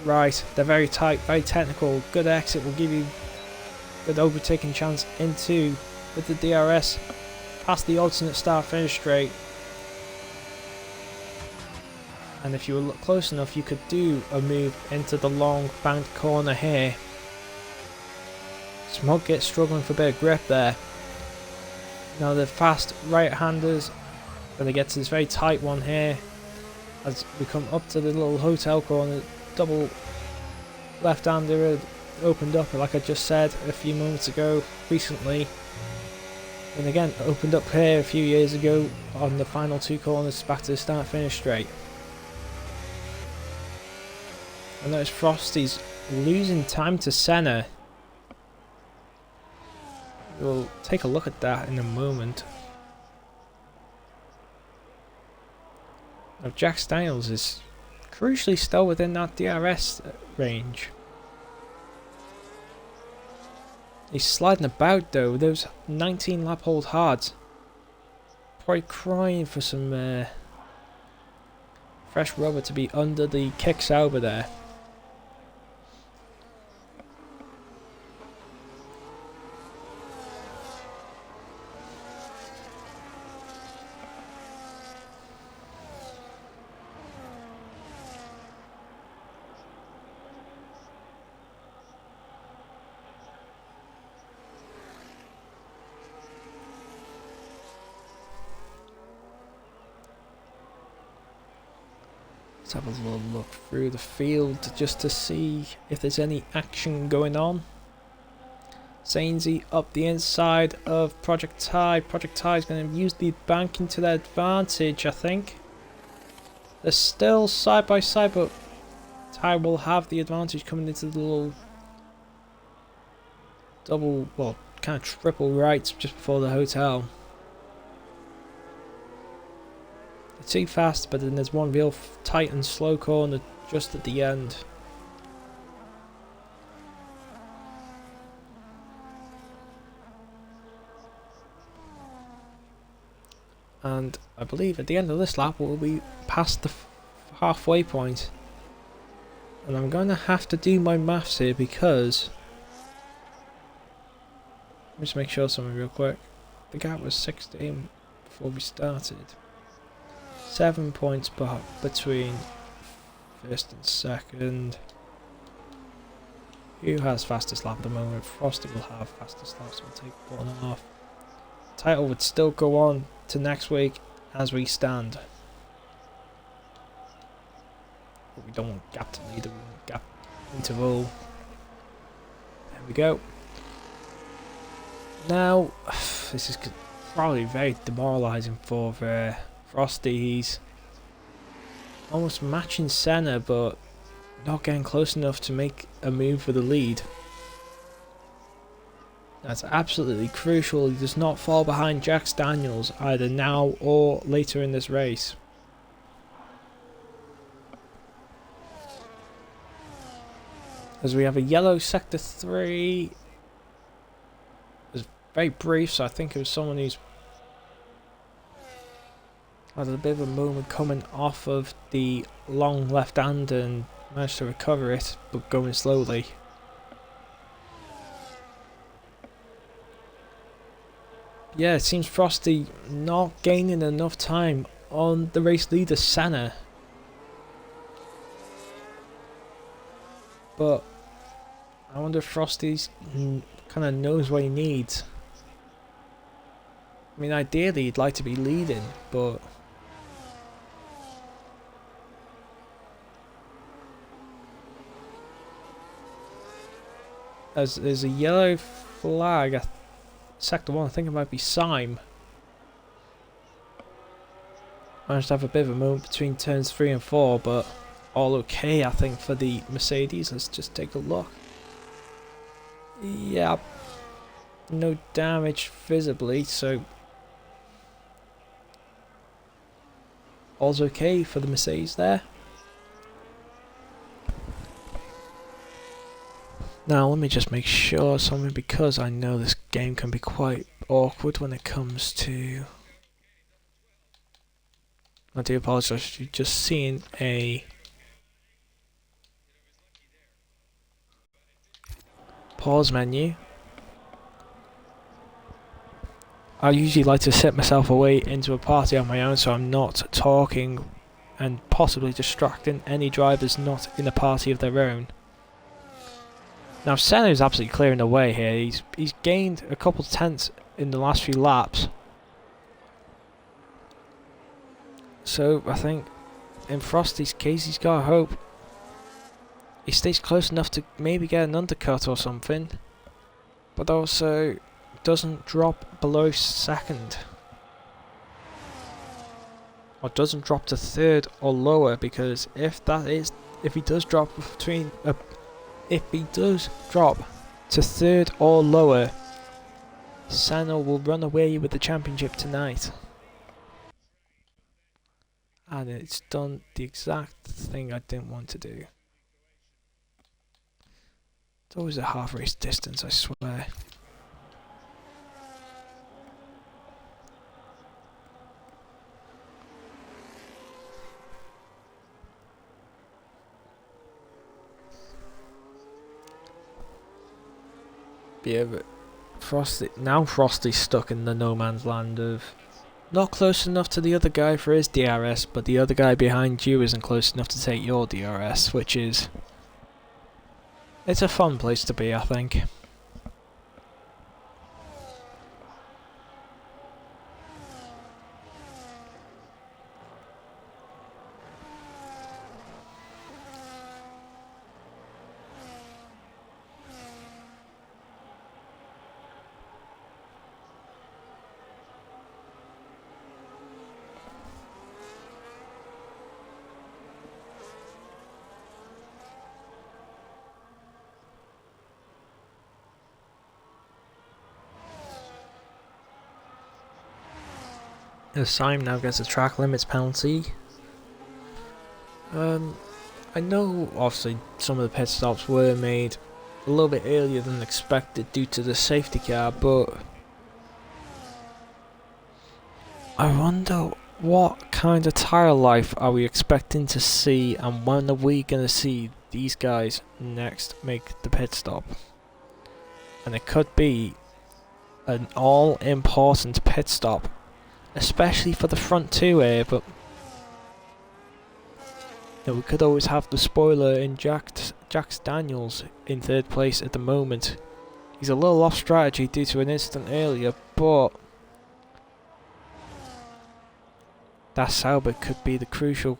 right. They're very tight, very technical. Good exit will give you good overtaking chance into with the DRS. Past the alternate start finish straight. And if you were close enough, you could do a move into the long banked corner here. Smug-Git struggling for a bit of grip there. Now the fast right-handers, when they get to this very tight one here, as we come up to the little hotel corner, double left-hander opened up, like I just said a few moments ago, recently. And again, opened up here a few years ago on the final 2 corners back to the start-finish straight. And notice Frosty's losing time to Senna. We'll take a look at that in a moment. Now Jack Daniels is crucially still within that DRS range. He's sliding about though, those 19 lap hold hards. Probably crying for some fresh rubber to be under the kick sauber there. Let's have a little look through the field just to see if there's any action going on. Zainsy up the inside of Project Ty. Project Ty is going to use the banking to their advantage, I think. They're still side by side, but Ty will have the advantage coming into the little double, well, kind of triple right just before the hotel. too fast, but then there's one real tight and slow corner just at the end. And I believe at the end of this lap we'll be past the halfway point. And I'm going to have to do my maths here because... Let me just make sure something real quick. The gap was 16 before we started. 7 points between first and second. Who has fastest lap at the moment? Frosty will have fastest lap, so we'll take 1.5. Title would still go on to next week as we stand. But we don't want gap to leader, we want gap interval. There we go. Now, this is probably very demoralising for Frosty. He's almost matching Senna, but not getting close enough to make a move for the lead. That's absolutely crucial. He does not fall behind Jack Daniels either now or later in this race. As we have a yellow sector 3. It's very brief, so I think it was someone who's had a bit of a moment coming off of the long left hand and managed to recover it, but going slowly. Yeah, it seems Frosty not gaining enough time on the race leader Senna. But I wonder if Frosty's kind of knows what he needs. I mean, ideally he'd like to be leading, but as there's a yellow flag, sector 1, I think it might be Syme. Managed to have a bit of a moment between turns 3 and 4, but all okay I think for the Mercedes. Let's just take a look. Yeah, no damage visibly, so all's okay for the Mercedes there. Now let me just make sure something, because I know this game can be quite awkward when it comes to... I do apologise, you've just seen a pause menu. I usually like to set myself away into a party on my own so I'm not talking and possibly distracting any drivers not in a party of their own. Now Senna is absolutely clearing the way here. He's gained a couple tenths in the last few laps. So I think in Frosty's case he's got hope. He stays close enough to maybe get an undercut or something, but also doesn't drop below second. Or doesn't drop to third or lower, because if he does drop to third or lower, Senna will run away with the championship tonight. And it's done the exact thing I didn't want to do. It's always a half race distance, I swear. Yeah, but Frosty's stuck in the no man's land of not close enough to the other guy for his DRS, but the other guy behind you isn't close enough to take your DRS, which is... it's a fun place to be, I think. Simon now gets a track limits penalty. I know obviously some of the pit stops were made a little bit earlier than expected due to the safety car, but I wonder what kind of tyre life are we expecting to see, and when are we going to see these guys next make the pit stop? And it could be an all-important pit stop, especially for the front two here, but we could always have the spoiler in Jack Daniels in third place at the moment. He's a little off strategy due to an incident earlier, but that Sauber could be the crucial.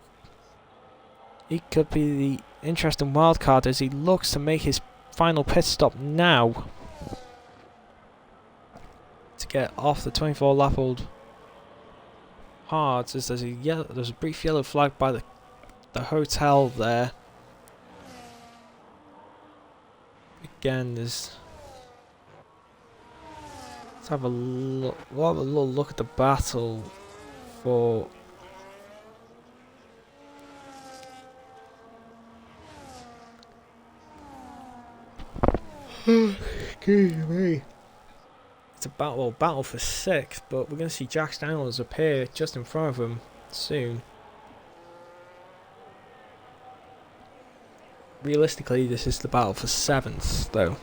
He could be the interesting wildcard as he looks to make his final pit stop now to get off the 24 lap old hards. As there's a brief yellow flag by the hotel there. Again, let's have a look. We'll have a little look at the battle for. Excuse me. It's a battle for sixth, but we're going to see Jack Daniels appear just in front of him soon. Realistically, this is the battle for seventh, though.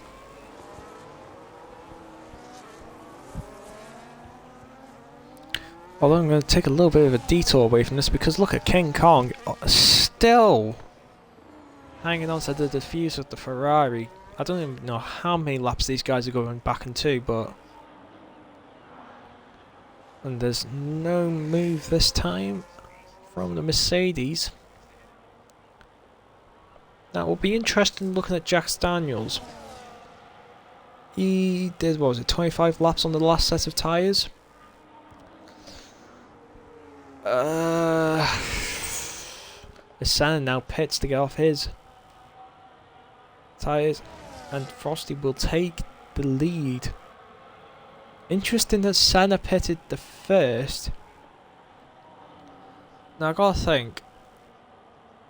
Although I'm going to take a little bit of a detour away from this, because look at King Kong still hanging on to the diffuse of the Ferrari. I don't even know how many laps these guys are going back into, but and there's no move this time from the Mercedes. That will be interesting looking at Jack Daniels. He did, what was it, 25 laps on the last set of tyres? Senna now pits to get off his tyres, and Frosty will take the lead. Interesting that Senna pitted the first. Now I gotta think.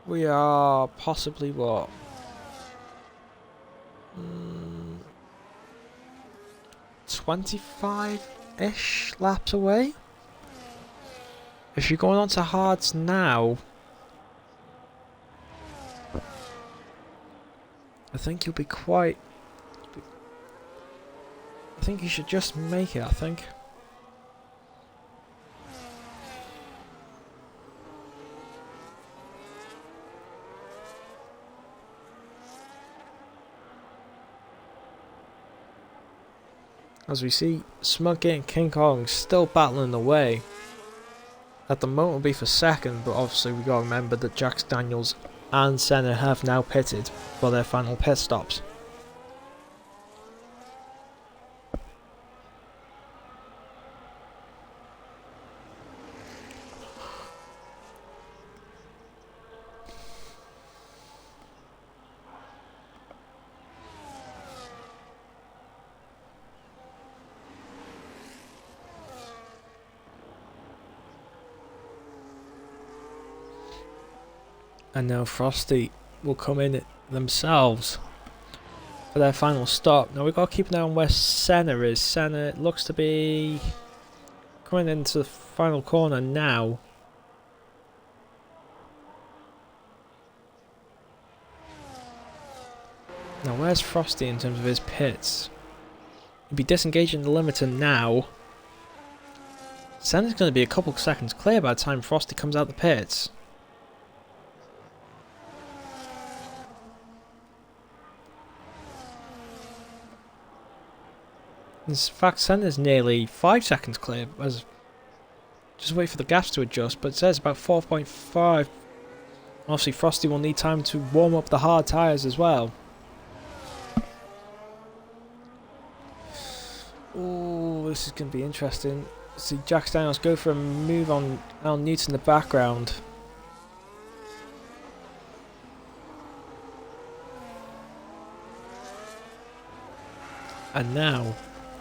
We are possibly what? 25-ish laps away? If you're going on to hards now, I think you'll be quite. I think you should just make it, I think. As we see, Smuggy and King Kong still battling away. At the moment will be for second, but obviously we gotta remember that Jack Daniels and Senna have now pitted for their final pit stops. And now Frosty will come in themselves for their final stop. Now we've got to keep an eye on where Senna is. Senna looks to be coming into the final corner now. Now where's Frosty in terms of his pits? He'll be disengaging the limiter now. Senna's going to be a couple seconds clear by the time Frosty comes out the pits. In fact, Senna's nearly 5 seconds clear. As just wait for the gaps to adjust, but it says about 4.5. Obviously, Frosty will need time to warm up the hard tyres as well. Oh, this is going to be interesting. See Jack Daniels go for a move on Al Newton in the background. And now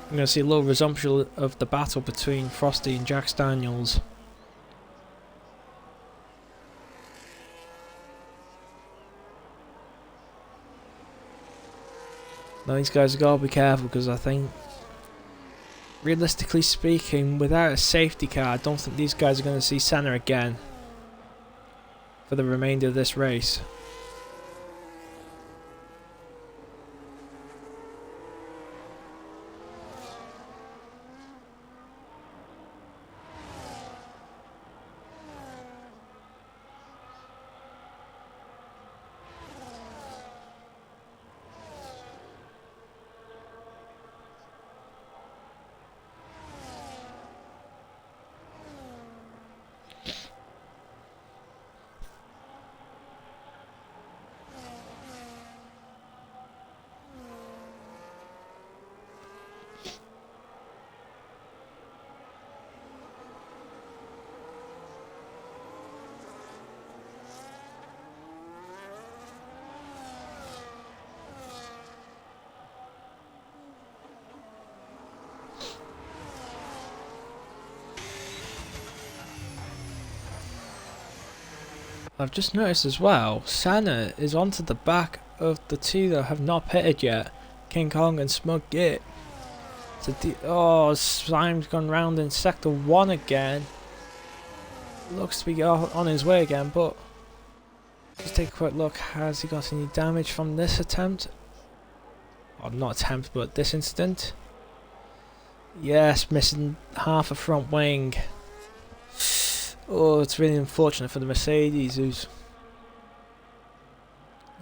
I'm going to see a little resumption of the battle between Frosty and Jack Daniels. Now these guys have got to be careful because I think, realistically speaking, without a safety car, I don't think these guys are going to see Senna again for the remainder of this race. I've just noticed as well, Senna is onto the back of the two that have not pitted yet, King Kong and Smug Git. Oh, Slime's gone round in sector 1 again. Looks to be on his way again, but just take a quick look. Has he got any damage from this attempt? Or not attempt, but this incident? Yes, missing half a front wing. Oh, it's really unfortunate for the Mercedes, who's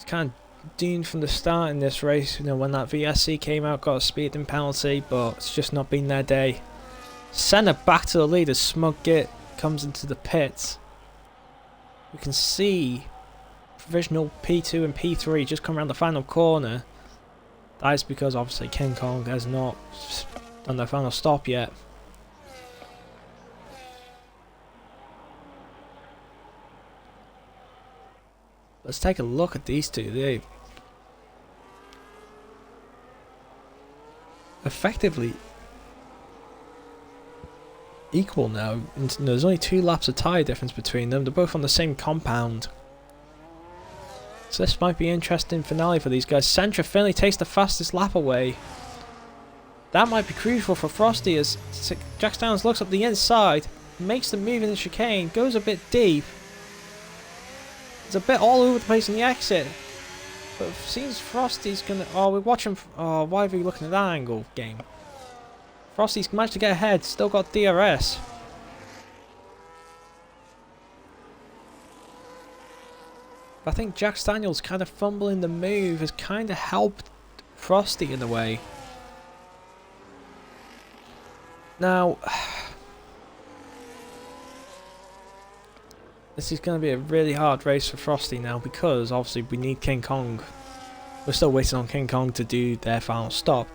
kind of doomed from the start in this race. You know, when that VSC came out, got a speeding penalty, but it's just not been their day. Senna back to the lead as Smug Git comes into the pits. We can see provisional P2 and P3 just come around the final corner. That is because obviously King Kong has not done their final stop yet. Let's take a look at these two. They effectively equal now. And there's only 2 laps of tyre difference between them. They're both on the same compound. So this might be an interesting finale for these guys. Sentra finally takes the fastest lap away. That might be crucial for Frosty as Jack Downs looks up the inside, makes the move in the chicane, goes a bit deep. It's a bit all over the place in the exit. But it seems Frosty's gonna... Oh, we're watching... Oh, why are we looking at that angle, game? Frosty's managed to get ahead, still got DRS. I think Jack Daniels kind of fumbling the move has kind of helped Frosty in a way. Now... This is going to be a really hard race for Frosty now because obviously we need King Kong. We're still waiting on King Kong to do their final stop.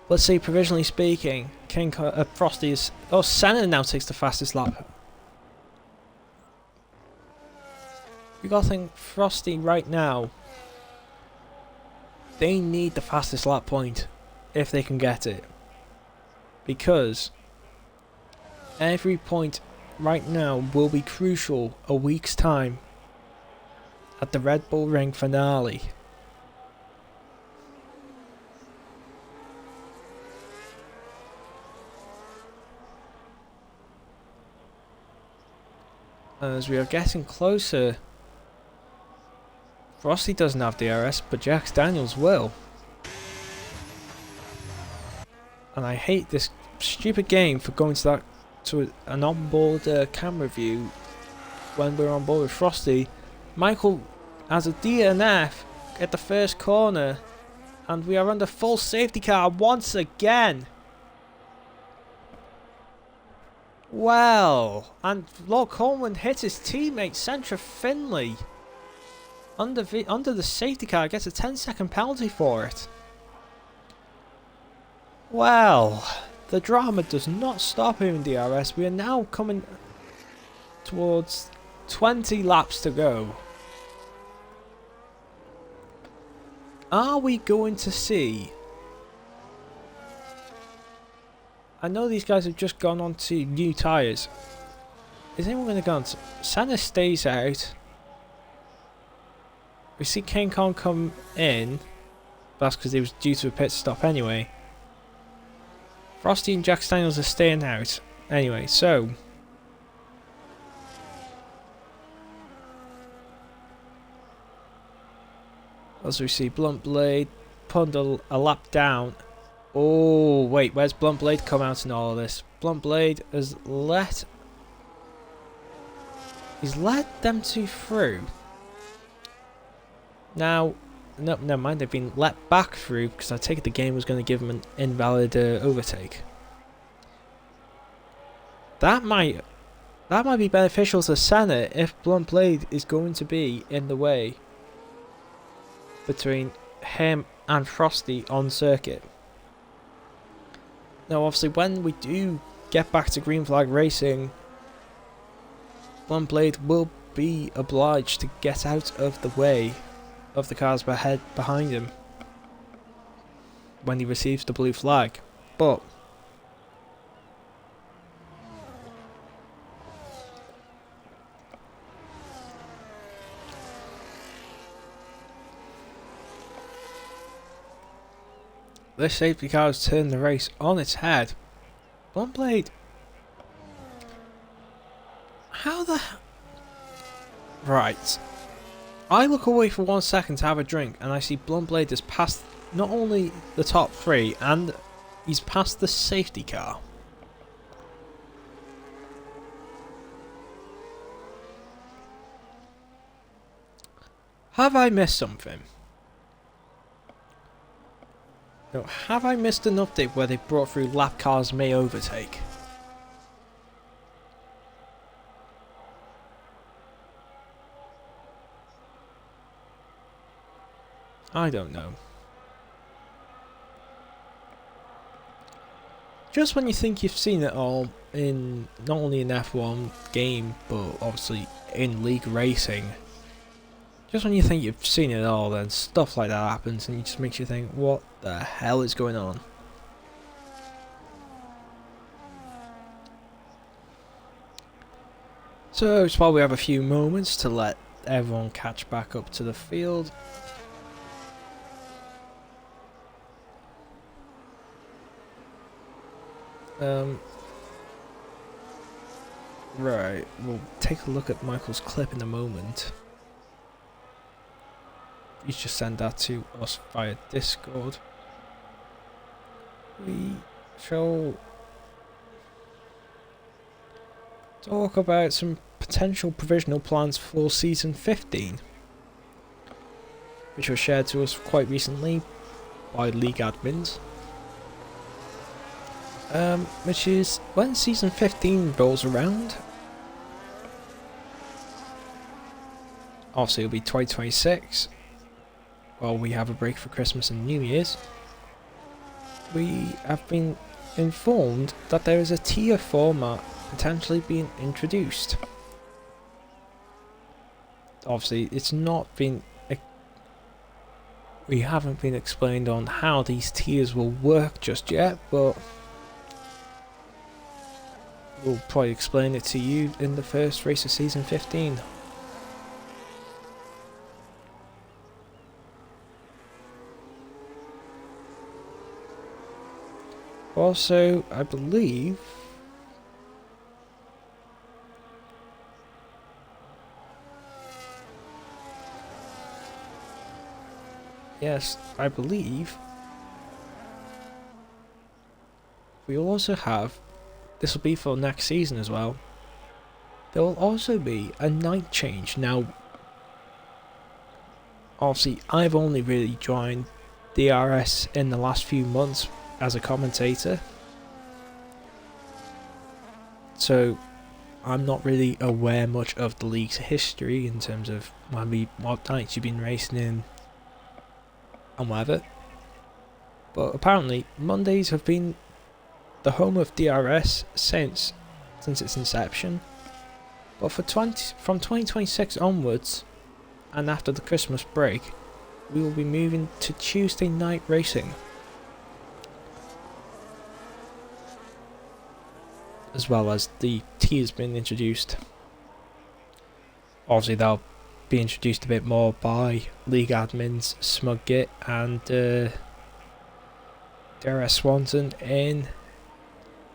Let's see, provisionally speaking, Frosty is... Oh, Senna now takes the fastest lap. We got to think Frosty right now, they need the fastest lap point if they can get it. Because every point right now will be crucial a week's time at the Red Bull Ring finale. As we are getting closer, Frosty doesn't have DRS, but Jack Daniels will. And I hate this stupid game for going to that an onboard camera view when we're on board with Frosty. Michael has a DNF at the first corner and we are under full safety car once again. Well, and Lord Coleman hit his teammate Sentra Finley under the safety car, gets a 10-second penalty for it. Well, the drama does not stop here in DRS. We are now coming towards 20 laps to go. Are we going to see... I know these guys have just gone on to new tyres. Is anyone going to go on to... Senna stays out. We see King Kong come in. That's because he was due to a pit stop anyway. Frosty and Jack Daniels are staying out. Anyway, so as we see Blunt Blade pulled a lap down. Oh wait, where's Blunt Blade come out in all of this? Blunt Blade has he's let them two through. Now, no, never mind, they've been let back through because I take it the game was going to give them an invalid overtake. That might be beneficial to Senna if Blunt Blade is going to be in the way between him and Frosty on circuit. Now obviously when we do get back to green flag racing, Blunt Blade will be obliged to get out of the way of the cars behind him when he receives the blue flag. But this safety car has turned the race on its head. Blunt Blade, how the right? I look away for 1 second to have a drink and I see Blunt Blade has passed not only the top 3 and he's passed the safety car. Have I missed something? No, have I missed an update where they brought through lap cars may overtake? I don't know. Just when you think you've seen it all in not only an F1 game but obviously in league racing, just when you think you've seen it all, then stuff like that happens and it just makes you think, what the hell is going on? So it's while we have a few moments to let everyone catch back up to the field. Right, we'll take a look at Michael's clip in a moment. You just send that to us via Discord. We shall talk about some potential provisional plans for season 15, which were shared to us quite recently by league admins. Which is when season 15 rolls around. Obviously it'll be 2026. While we have a break for Christmas and New Year's. We have been informed that there is a tier format potentially being introduced. Obviously it's not been... we haven't been explained on how these tiers will work just yet, but we'll probably explain it to you in the first race of season 15. Also, I believe yes, I believe we will also have, this will be for next season as well, there will also be a night change. Now obviously I've only really joined DRS in the last few months as a commentator, so I'm not really aware much of the league's history in terms of what nights you've been racing in and whatever, but apparently Mondays have been the home of DRS since its inception, but from 2026 onwards and after the Christmas break we will be moving to Tuesday night racing, as well as the tiers being introduced. Obviously that'll be introduced a bit more by league admins Smug and DRS Swanson in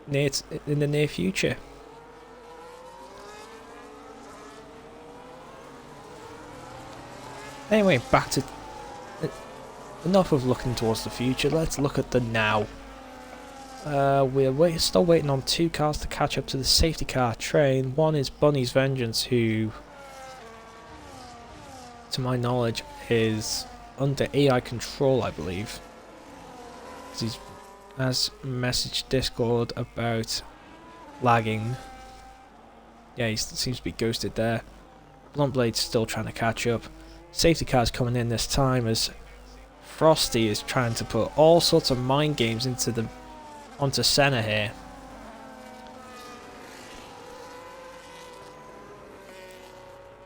the near future. Anyway, back to enough of looking towards the future. Let's look at the now. We're still waiting on 2 cars to catch up to the safety car train. One is Bunny's Vengeance, who, to my knowledge, is under AI control, I believe. He has messaged Discord about lagging. Yeah, he seems to be ghosted there. Bluntblade's still trying to catch up. Safety car's coming in this time as Frosty is trying to put all sorts of mind games onto Senna here.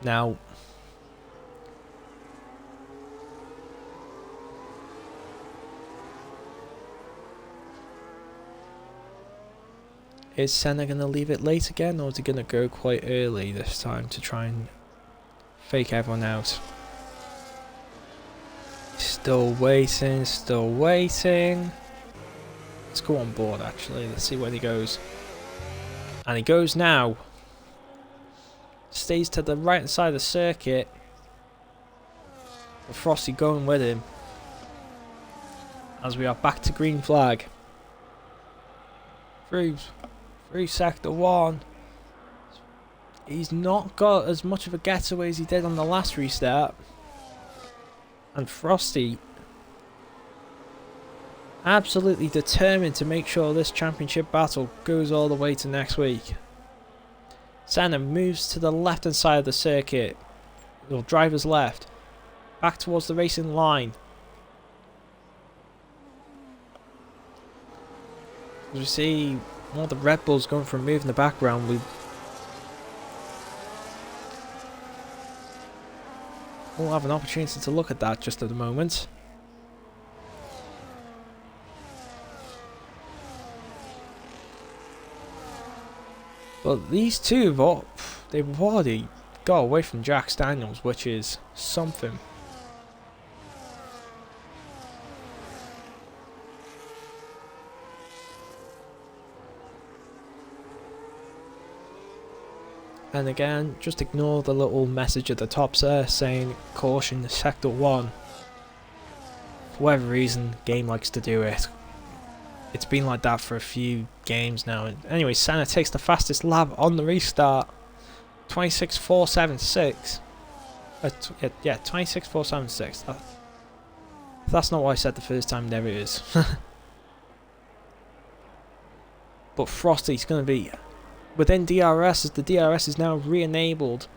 Now, is Senna going to leave it late again, or is he going to go quite early this time to try and fake everyone out? Still waiting, still waiting. Let's go on board actually, let's see when he goes. And he goes now. Stays to the right hand side of the circuit. With Frosty going with him. As we are back to green flag. Through sector 1. He's not got as much of a getaway as he did on the last restart. And Frosty absolutely determined to make sure this championship battle goes all the way to next week. Senna moves to the left hand side of the circuit, or driver's left, back towards the racing line. As we see one of the Red Bulls going for a move in the background, we'll have an opportunity to look at that just at the moment. But these two, they've already got away from Jax Daniels, which is something. And again, just ignore the little message at the top there saying caution sector 1. For whatever reason, game likes to do it. It's been like that for a few games now. Anyway, Senna takes the fastest lap on the restart. 26.476. Yeah, 26.476. That's not what I said the first time, there it is. But Frosty's going to be within DRS as the DRS is now re-enabled.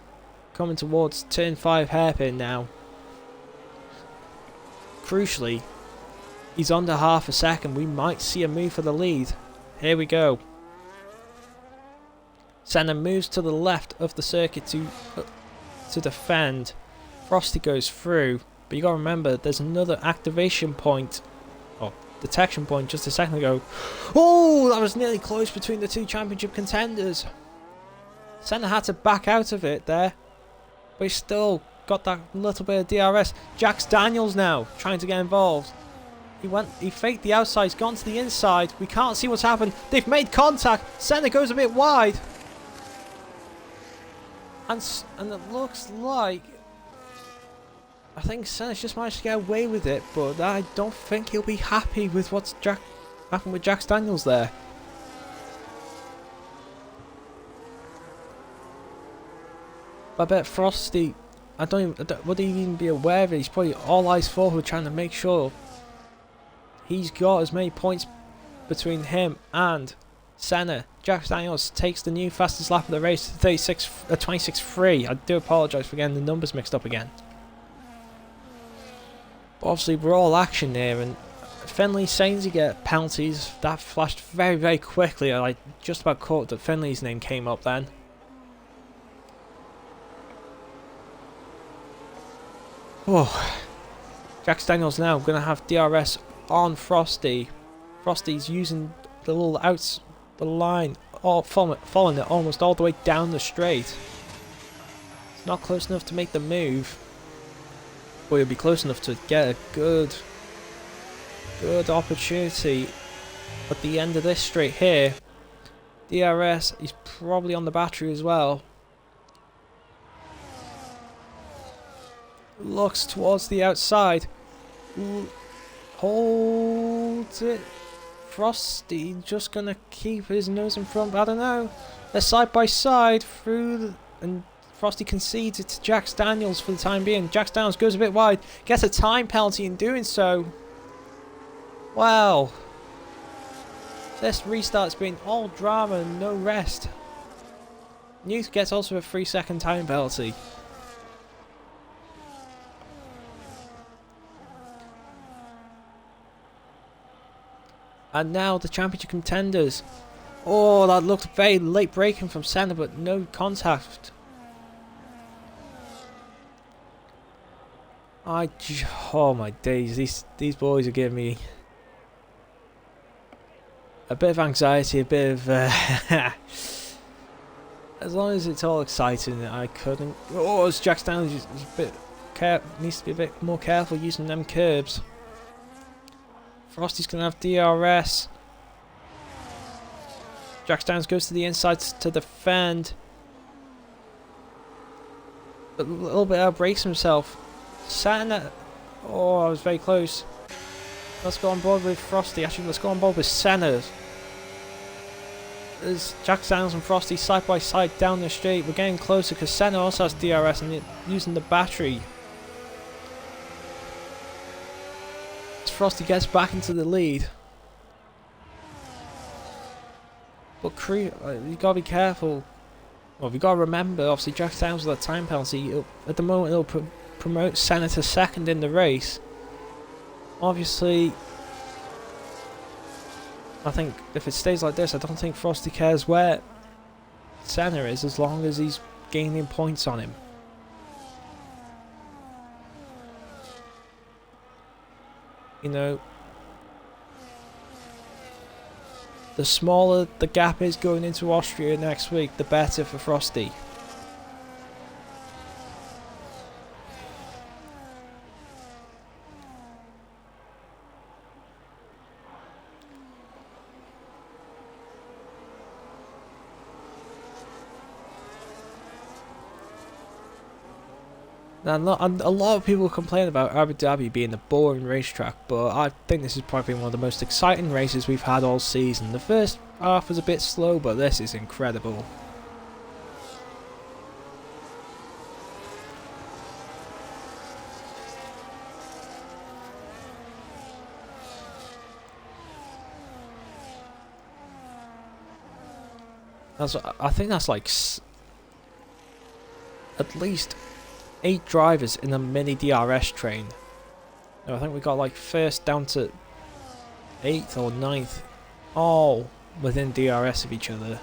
Coming towards turn 5 hairpin now. Crucially, he's under half a second. We might see a move for the lead. Here we go. Senna moves to the left of the circuit to defend. Frosty goes through, but you gotta remember there's another activation point, or detection point just a second ago. Oh, that was nearly close between the two championship contenders. Senna had to back out of it there, but he still got that little bit of DRS. Jax Daniels now trying to get involved. He faked the outside, he's gone to the inside. We can't see what's happened. They've made contact. Senna goes a bit wide. And it looks like, I think Senna's just managed to get away with it, but I don't think he'll be happy with what's happened with Jax Daniels there. I bet Frosty, would he even be aware of it? He's probably all eyes forward trying to make sure he's got as many points between him and Senna. Jax Daniels takes the new fastest lap of the race, 26.3. I do apologise for getting the numbers mixed up again. But obviously we're all action here, and Finley saying he get penalties. That flashed very, very quickly. I just about caught that Finley's name came up then. Oh, Jax Daniels now going to have DRS on Frosty. Frosty's using the little the line, following it almost all the way down the straight. Not close enough to make the move. But he'll be close enough to get a good opportunity at the end of this straight here. DRS, he's probably on the battery as well. Looks towards the outside. Holds it. Frosty just gonna keep his nose in front. I don't know. They're side by side through and Frosty concedes it to Jax Daniels for the time being. Jax Daniels goes a bit wide, gets a time penalty in doing so. Wow. This restart's been all drama and no rest. Newt gets also a 3-second time penalty. And now the championship contenders. Oh, that looked very late braking from Senna, but no contact. Oh my days, these boys are giving me a bit of anxiety, a bit of as long as it's all exciting, I couldn't. Oh, it's Jack Stanley just a bit needs to be a bit more careful using them curbs. Frosty's gonna have DRS. Jack Daniels goes to the inside to defend. A little bit outbrakes himself. Senna. Oh, I was very close. Let's go on board with Frosty. Actually, let's go on board with Senna. There's Jack Daniels and Frosty side by side down the straight. We're getting closer because Senna also has DRS and using the battery. As Frosty gets back into the lead. But you gotta be careful. Well, you gotta remember, obviously, Jack Daniels with that time penalty. At the moment, it'll promote Senna to second in the race. Obviously, I think if it stays like this, I don't think Frosty cares where Senna is as long as he's gaining points on him. You know, the smaller the gap is going into Austria next week, the better for Frosty. Now, a lot of people complain about Abu Dhabi being a boring racetrack, but I think this has probably been one of the most exciting races we've had all season. The first half was a bit slow, but this is incredible. I think that's like at least 8 drivers in a mini DRS train. I think we got like first down to 8th or 9th, all within DRS of each other.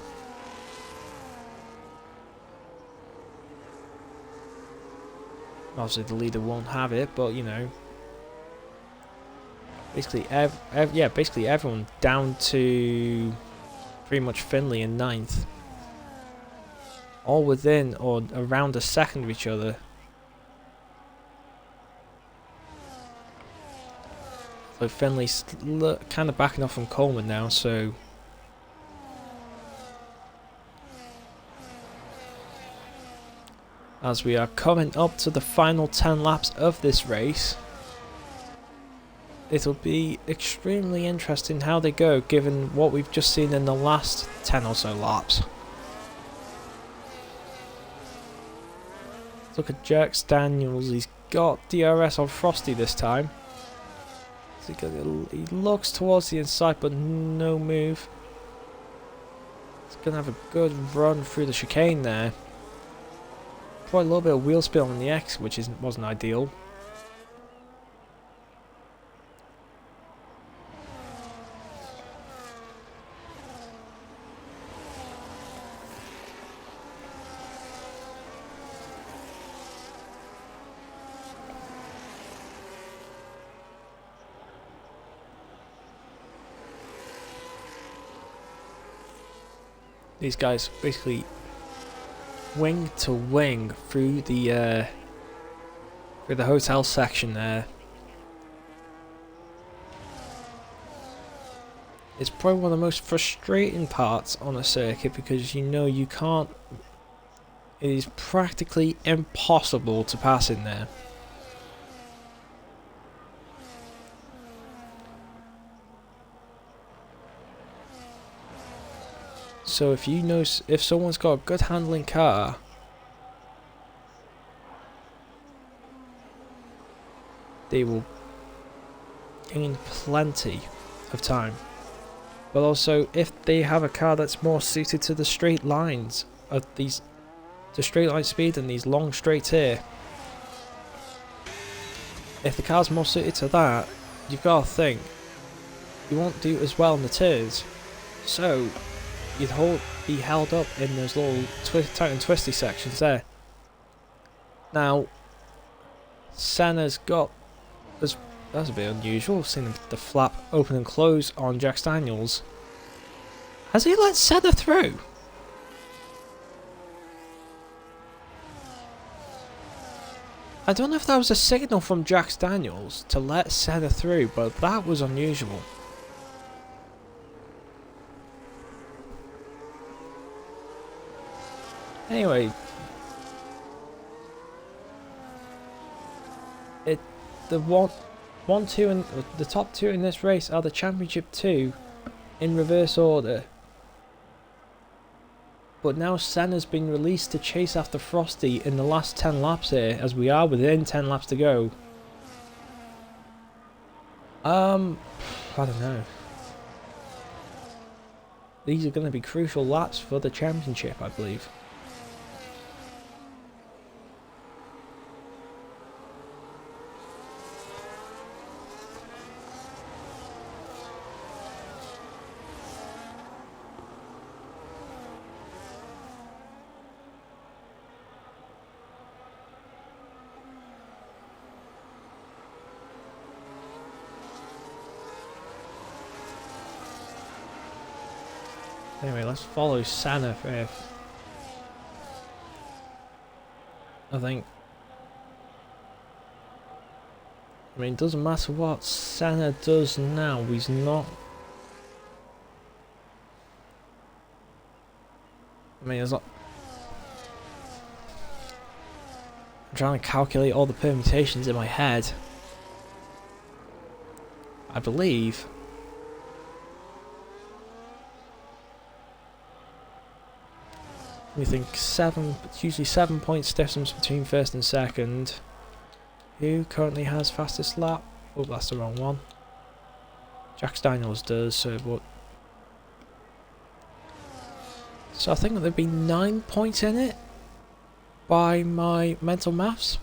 Obviously the leader won't have it, but you know, basically basically everyone down to pretty much Finley in 9th, all within or around a second of each other. So Finley's kind of backing off from Coleman now, so as we are coming up to the final 10 laps of this race, it'll be extremely interesting how they go given what we've just seen in the last 10 or so laps. Look at Jack Daniels, he's got DRS on Frosty this time. He looks towards the inside, but no move. He's going to have a good run through the chicane there. Probably a little bit of wheel spill on the X, which wasn't ideal. These guys basically wing to wing through the hotel section there. It's probably one of the most frustrating parts on a circuit because you know you can't. It is practically impossible to pass in there. So if you know, if someone's got a good handling car, they will gain plenty of time. But also, if they have a car that's more suited to the straight lines of the straight line speed and these long straights here, if the car's more suited to that, you've got to think you won't do as well in the turns. So you'd be held up in those little tight and twisty sections there. Now, Senna's got that's a bit unusual, seeing the flap open and close on Jack Daniels. Has he let Senna through? I don't know if that was a signal from Jack Daniels to let Senna through, but that was unusual. Anyway, the top two in this race are the championship two in reverse order. But now Senna's been released to chase after Frosty in the last 10 laps here, as we are within 10 laps to go. I don't know. These are going to be crucial laps for the championship, I believe. Anyway, let's follow Senna first. I mean, it doesn't matter what Senna does now, he's not. I mean, it's not. I'm trying to calculate all the permutations in my head. I believe. We think it's usually 7 points difference between first and second. Who currently has fastest lap? Oh, that's the wrong one. Jack Daniels does, so what? So I think there'd be 9 points in it by my mental maths.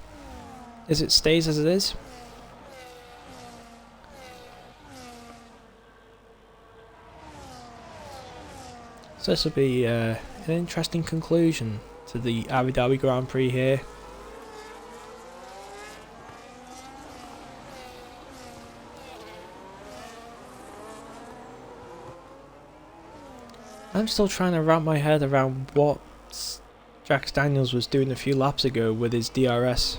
As it stays as it is. So this will be an interesting conclusion to the Abu Dhabi Grand Prix here. I'm still trying to wrap my head around what Jack Daniels was doing a few laps ago with his DRS.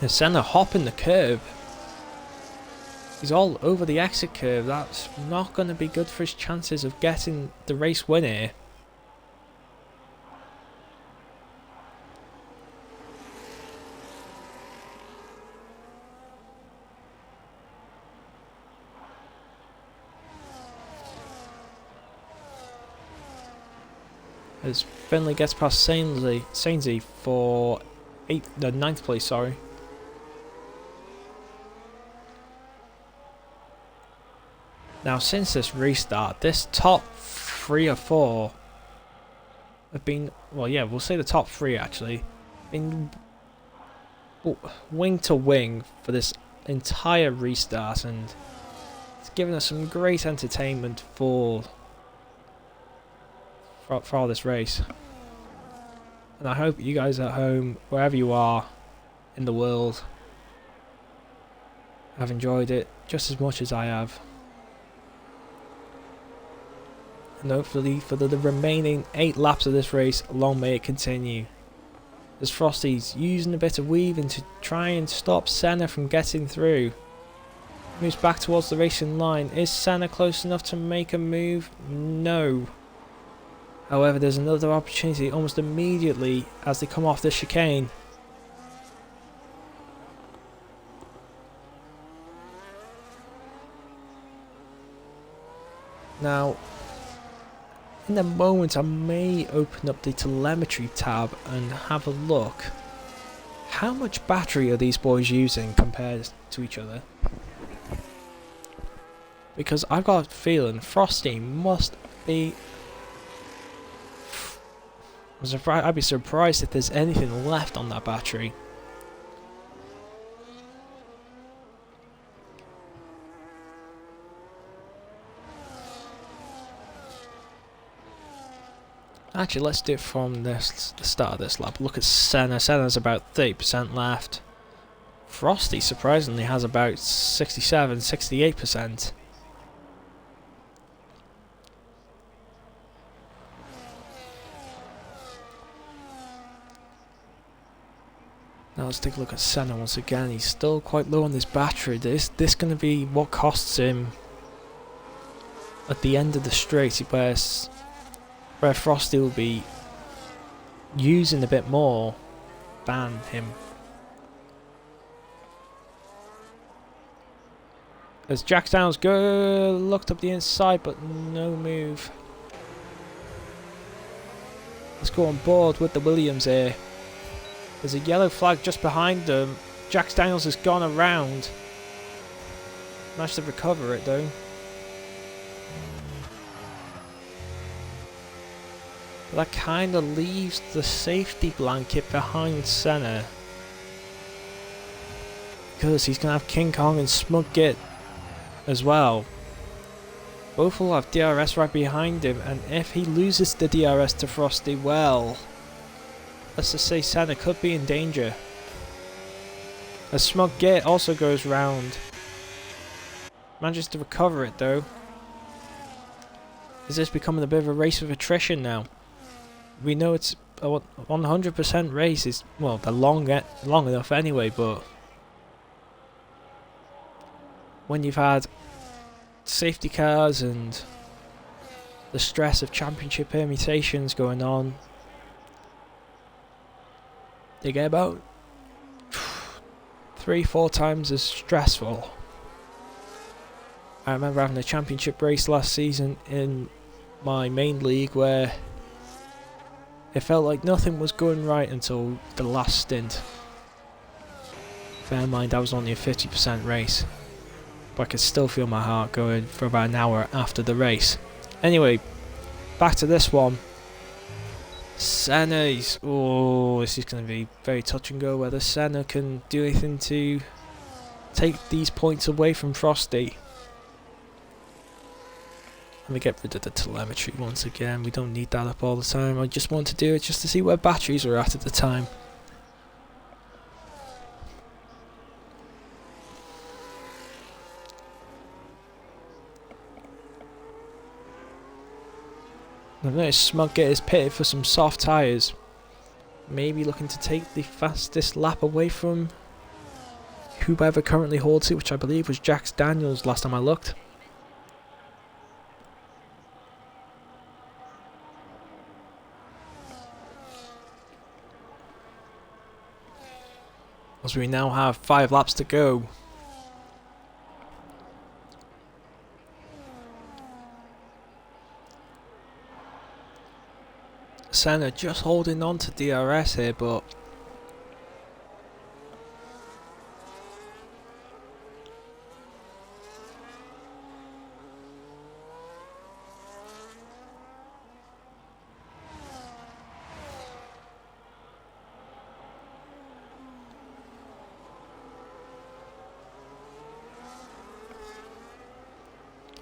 And Senna hopping the curb. He's all over the exit curve. That's not going to be good for his chances of getting the race win here. As Finley gets past Sainsy for 9th place, sorry. Now, since this restart, this top 3 or 4 have been, well, yeah, we'll say the top 3 actually, been wing to wing for this entire restart, and it's given us some great entertainment for all this race. And I hope you guys at home, wherever you are in the world, have enjoyed it just as much as I have. And hopefully for the remaining 8 laps of this race, long may it continue. As Frosty's using a bit of weaving to try and stop Senna from getting through. Moves back towards the racing line. Is Senna close enough to make a move? No. However, there's another opportunity almost immediately as they come off the chicane. Now, in a moment I may open up the telemetry tab and have a look. How much battery are these boys using compared to each other? Because I've got a feeling Frosty must be... I'd be surprised if there's anything left on that battery. Actually, let's do it from the start of this lap. Look at Senna. Senna's about 30% left. Frosty, surprisingly, has about 67, 68%. Now let's take a look at Senna once again. He's still quite low on this battery. This going to be what costs him at the end of the straight, where Frosty will be using a bit more than him. As Jack Downs looked up the inside, but no move. Let's go on board with the Williams here. There's a yellow flag just behind them. Jack Daniels has gone around. Managed to recover it though. But that kind of leaves the safety blanket behind Senna. Because he's going to have King Kong and Smug Git as well. Both will have DRS right behind him, and if he loses the DRS to Frosty, well, let's just say Senna could be in danger. As Smug Git also goes round. Manages to recover it though. Is this becoming a bit of a race of attrition now? We know it's a 100% race. Is well, they're long enough anyway, but when you've had safety cars and the stress of championship permutations going on, they get about 3-4 times as stressful. I remember having a championship race last season in my main league where it felt like nothing was going right until the last stint. Bear in mind, that was only a 50% race, but I could still feel my heart going for about an hour after the race. Anyway, back to this one. Senna's... oh, this is going to be very touch and go whether Senna can do anything to take these points away from Frosty. Let me get rid of the telemetry once again. We don't need that up all the time. I just want to do it just to see where batteries are at the time. I've noticed Smug Git is pitted for some soft tyres. Maybe looking to take the fastest lap away from whoever currently holds it, which I believe was Jax Daniels last time I looked. As we now have 5 laps to go. Senna just holding on to DRS here, but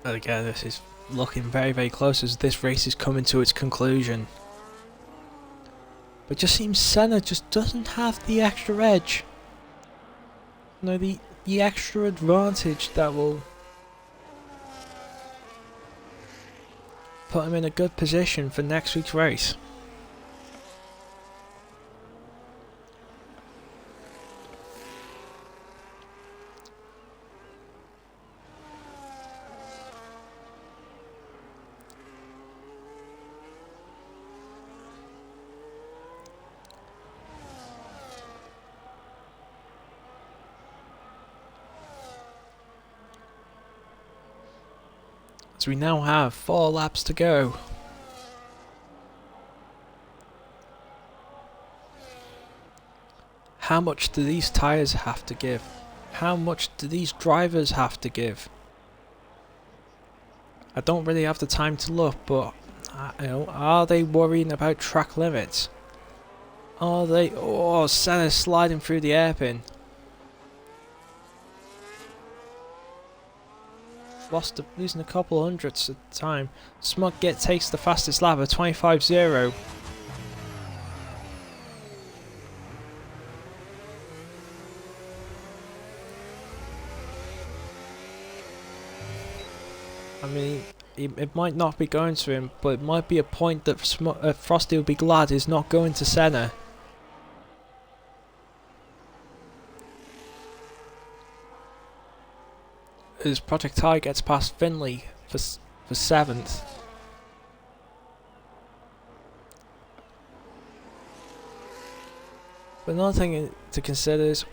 and again, this is looking very, very close as this race is coming to its conclusion. But it just seems Senna just doesn't have the extra edge. No, the extra advantage that will put him in a good position for next week's race. So we now have 4 laps to go. How much do these tyres have to give? How much do these drivers have to give? I don't really have the time to look, but you know, are they worrying about track limits? Are they? Oh, Senna's sliding through the airpin. Losing a couple hundredths at the time. Smug takes the fastest lap of 25.0. I mean, it might not be going to him, but it might be a point that Frosty will be glad is not going to Senna. As Project Ty gets past Finley for 7th. But another thing to consider is,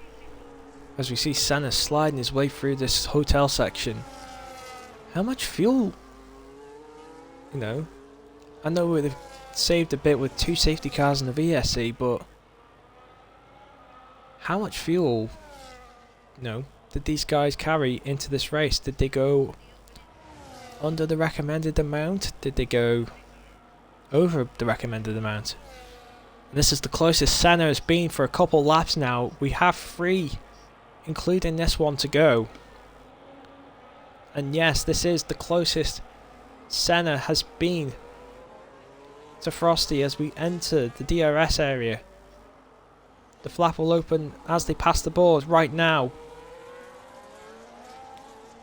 as we see Senna sliding his way through this hotel section, how much fuel, you know, I know they've saved a bit with 2 safety cars and a VSC, but how much fuel, you know, did these guys carry into this race? Did they go under the recommended amount? Did they go over the recommended amount? This is the closest Senna has been for a couple laps now. We have 3, including this one, to go. And yes, this is the closest Senna has been to Frosty as we enter the DRS area. The flap will open as they pass the board right now.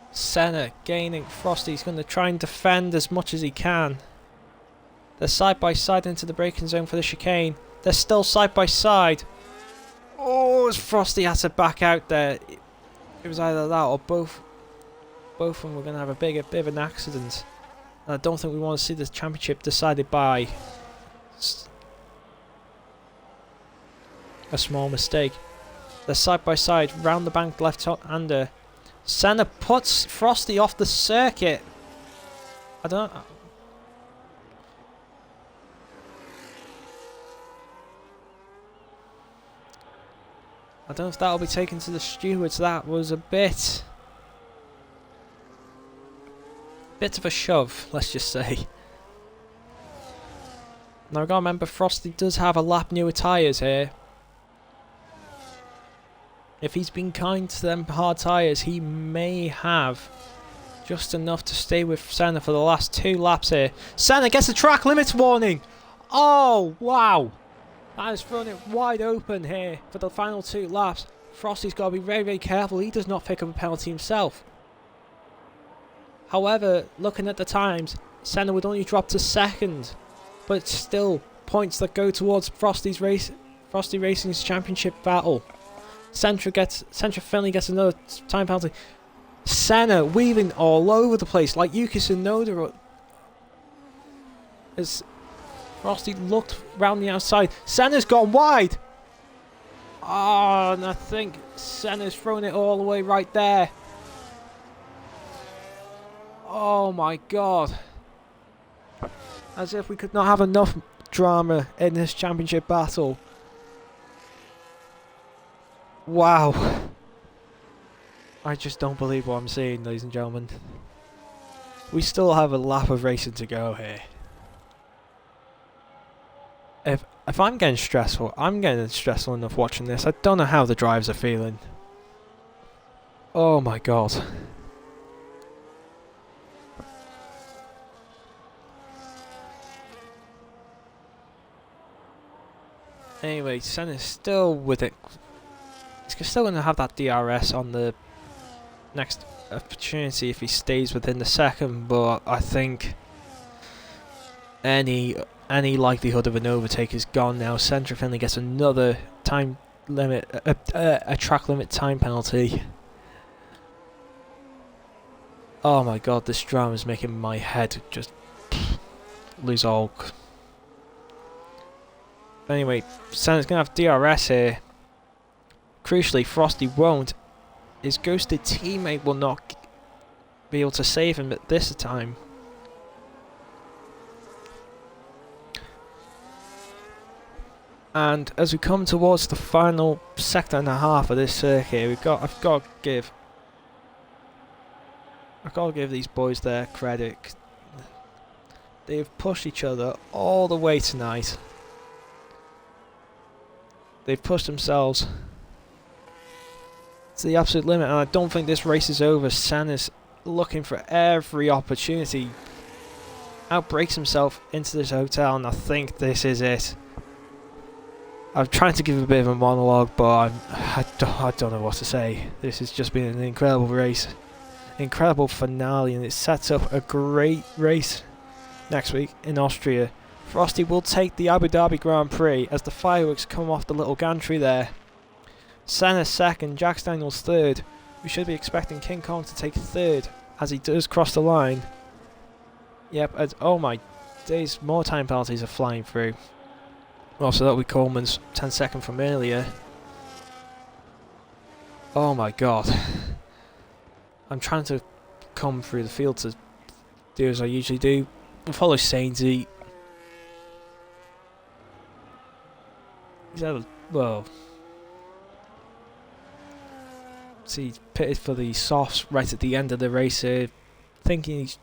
Senna gaining. Frosty's going to try and defend as much as he can. They're side by side into the braking zone for the chicane. They're still side by side. Oh, as Frosty had to back out there. It was either that or both. Both of them were going to have a bit of an accident. And I don't think we want to see the championship decided by a small mistake. They're side by side, round the bank left-hander. Senna puts Frosty off the circuit. I don't know if that'll be taken to the stewards. That was a bit of a shove, let's just say. Now we gotta remember Frosty does have a lap newer tyres here. If he's been kind to them hard tyres, he may have just enough to stay with Senna for the last 2 laps here. Senna gets a track limits warning! Oh, wow! That has thrown it wide open here for the final 2 laps. Frosty's got to be very, very careful he does not pick up a penalty himself. However, looking at the times, Senna would only drop to 2nd. But it's still points that go towards Frosty Racing's championship battle. Sentra Finley gets another time penalty. Senna weaving all over the place like Yuki Tsunoda. As Frosty looked round the outside, Senna's gone wide. Oh, and I think Senna's thrown it all the way right there. Oh my god. As if we could not have enough drama in this championship battle. Wow. I just don't believe what I'm seeing, ladies and gentlemen. We still have a lap of racing to go here. If I'm getting stressful, I'm getting stressful enough watching this. I don't know how the drivers are feeling. Oh my god. Anyway, Senna's still with it. He's still going to have that DRS on the next opportunity if he stays within the second, but I think any likelihood of an overtake is gone now. Centre Finley gets another time limit, a track limit time penalty. Oh my god, this drama is making my head just lose all. Anyway, Senna's gonna have DRS here. Crucially, Frosty won't. His ghosted teammate will not be able to save him at this time. And as we come towards the final sector and a half of this circuit, I've got to give these boys their credit. They've pushed each other all the way tonight. They've pushed themselves to the absolute limit, and I don't think this race is over. Senna's looking for every opportunity. Outbrakes himself into this hotel, and I think this is it. I'm trying to give a bit of a monologue, but I don't know what to say. This has just been an incredible race. Incredible finale, and it sets up a great race next week in Austria. Frosty will take the Abu Dhabi Grand Prix as the fireworks come off the little gantry there. Senna second, Jax Daniels third. We should be expecting King Kong to take third as he does cross the line. Yep, and oh my days, more time penalties are flying through. Also, that'll be Coleman's 10-second from earlier. Oh my god. I'm trying to come through the field to do as I usually do. We'll follow Sainsy. He's had a, well, see, he's pitted for the softs right at the end of the race here, thinking he's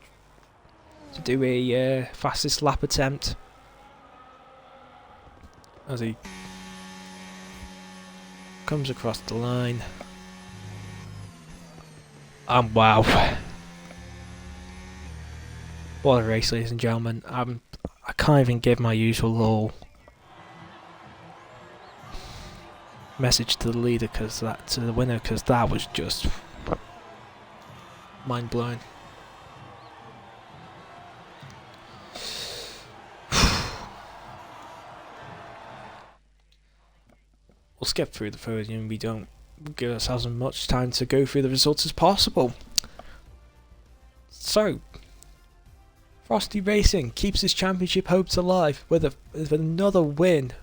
to do a fastest lap attempt as he comes across the line. And wow, what a race, ladies and gentlemen. I can't even give my usual little message to the leader, to the winner, because that was just mind blowing. We'll skip through the podium. We don't give ourselves as much time to go through the results as possible. So, Frosty Racing keeps his championship hopes alive with another win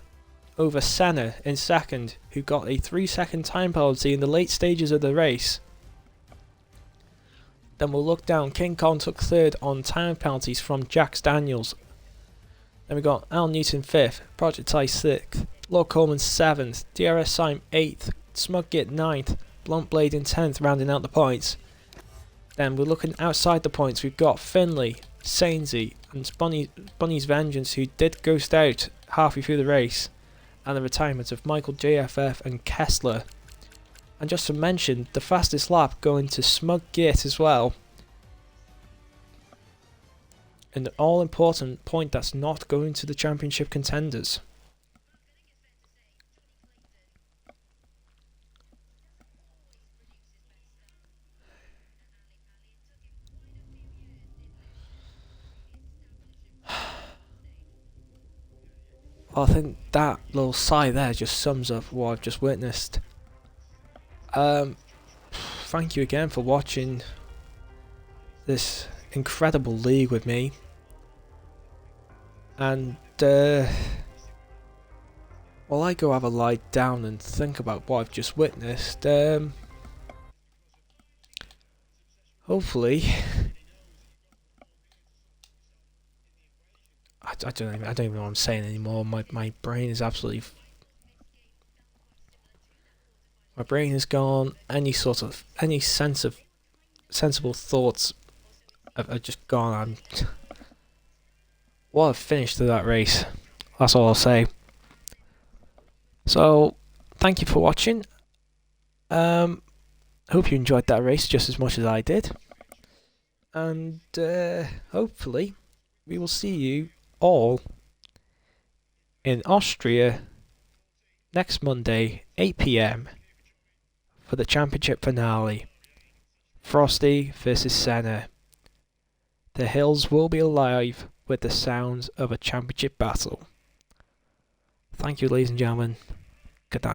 over Senna in second, who got a 3-second time penalty in the late stages of the race. Then we'll look down. King Kong took third on time penalties from Jax Daniels. Then we got Al Newton 5th, Project Ty 6th, Lord Coleman 7th, DRS Syme 8th, Smug Git 9th, Blunt Blade in 10th, rounding out the points. Then we're looking outside the points. We've got Finley, Sainsy, and Bunny's Vengeance, who did ghost out halfway through the race, and the retirement of Michael JFF and Kessler. And just to mention, the fastest lap going to Smug Git as well. An all-important point that's not going to the championship contenders. Well, I think that little sigh there just sums up what I've just witnessed. Thank you again for watching this incredible league with me. And while I go have a lie down and think about what I've just witnessed, hopefully I don't even know what I'm saying anymore. My brain is absolutely, my brain is gone. Any sense of sensible thoughts are just gone. What a finish to that race. That's all I'll say. So, thank you for watching. Hope you enjoyed that race just as much as I did. And hopefully we will see you all in Austria next Monday, 8 PM for the championship finale. Frosty versus Senna. The hills will be alive with the sounds of a championship battle. Thank you, ladies and gentlemen. Good night.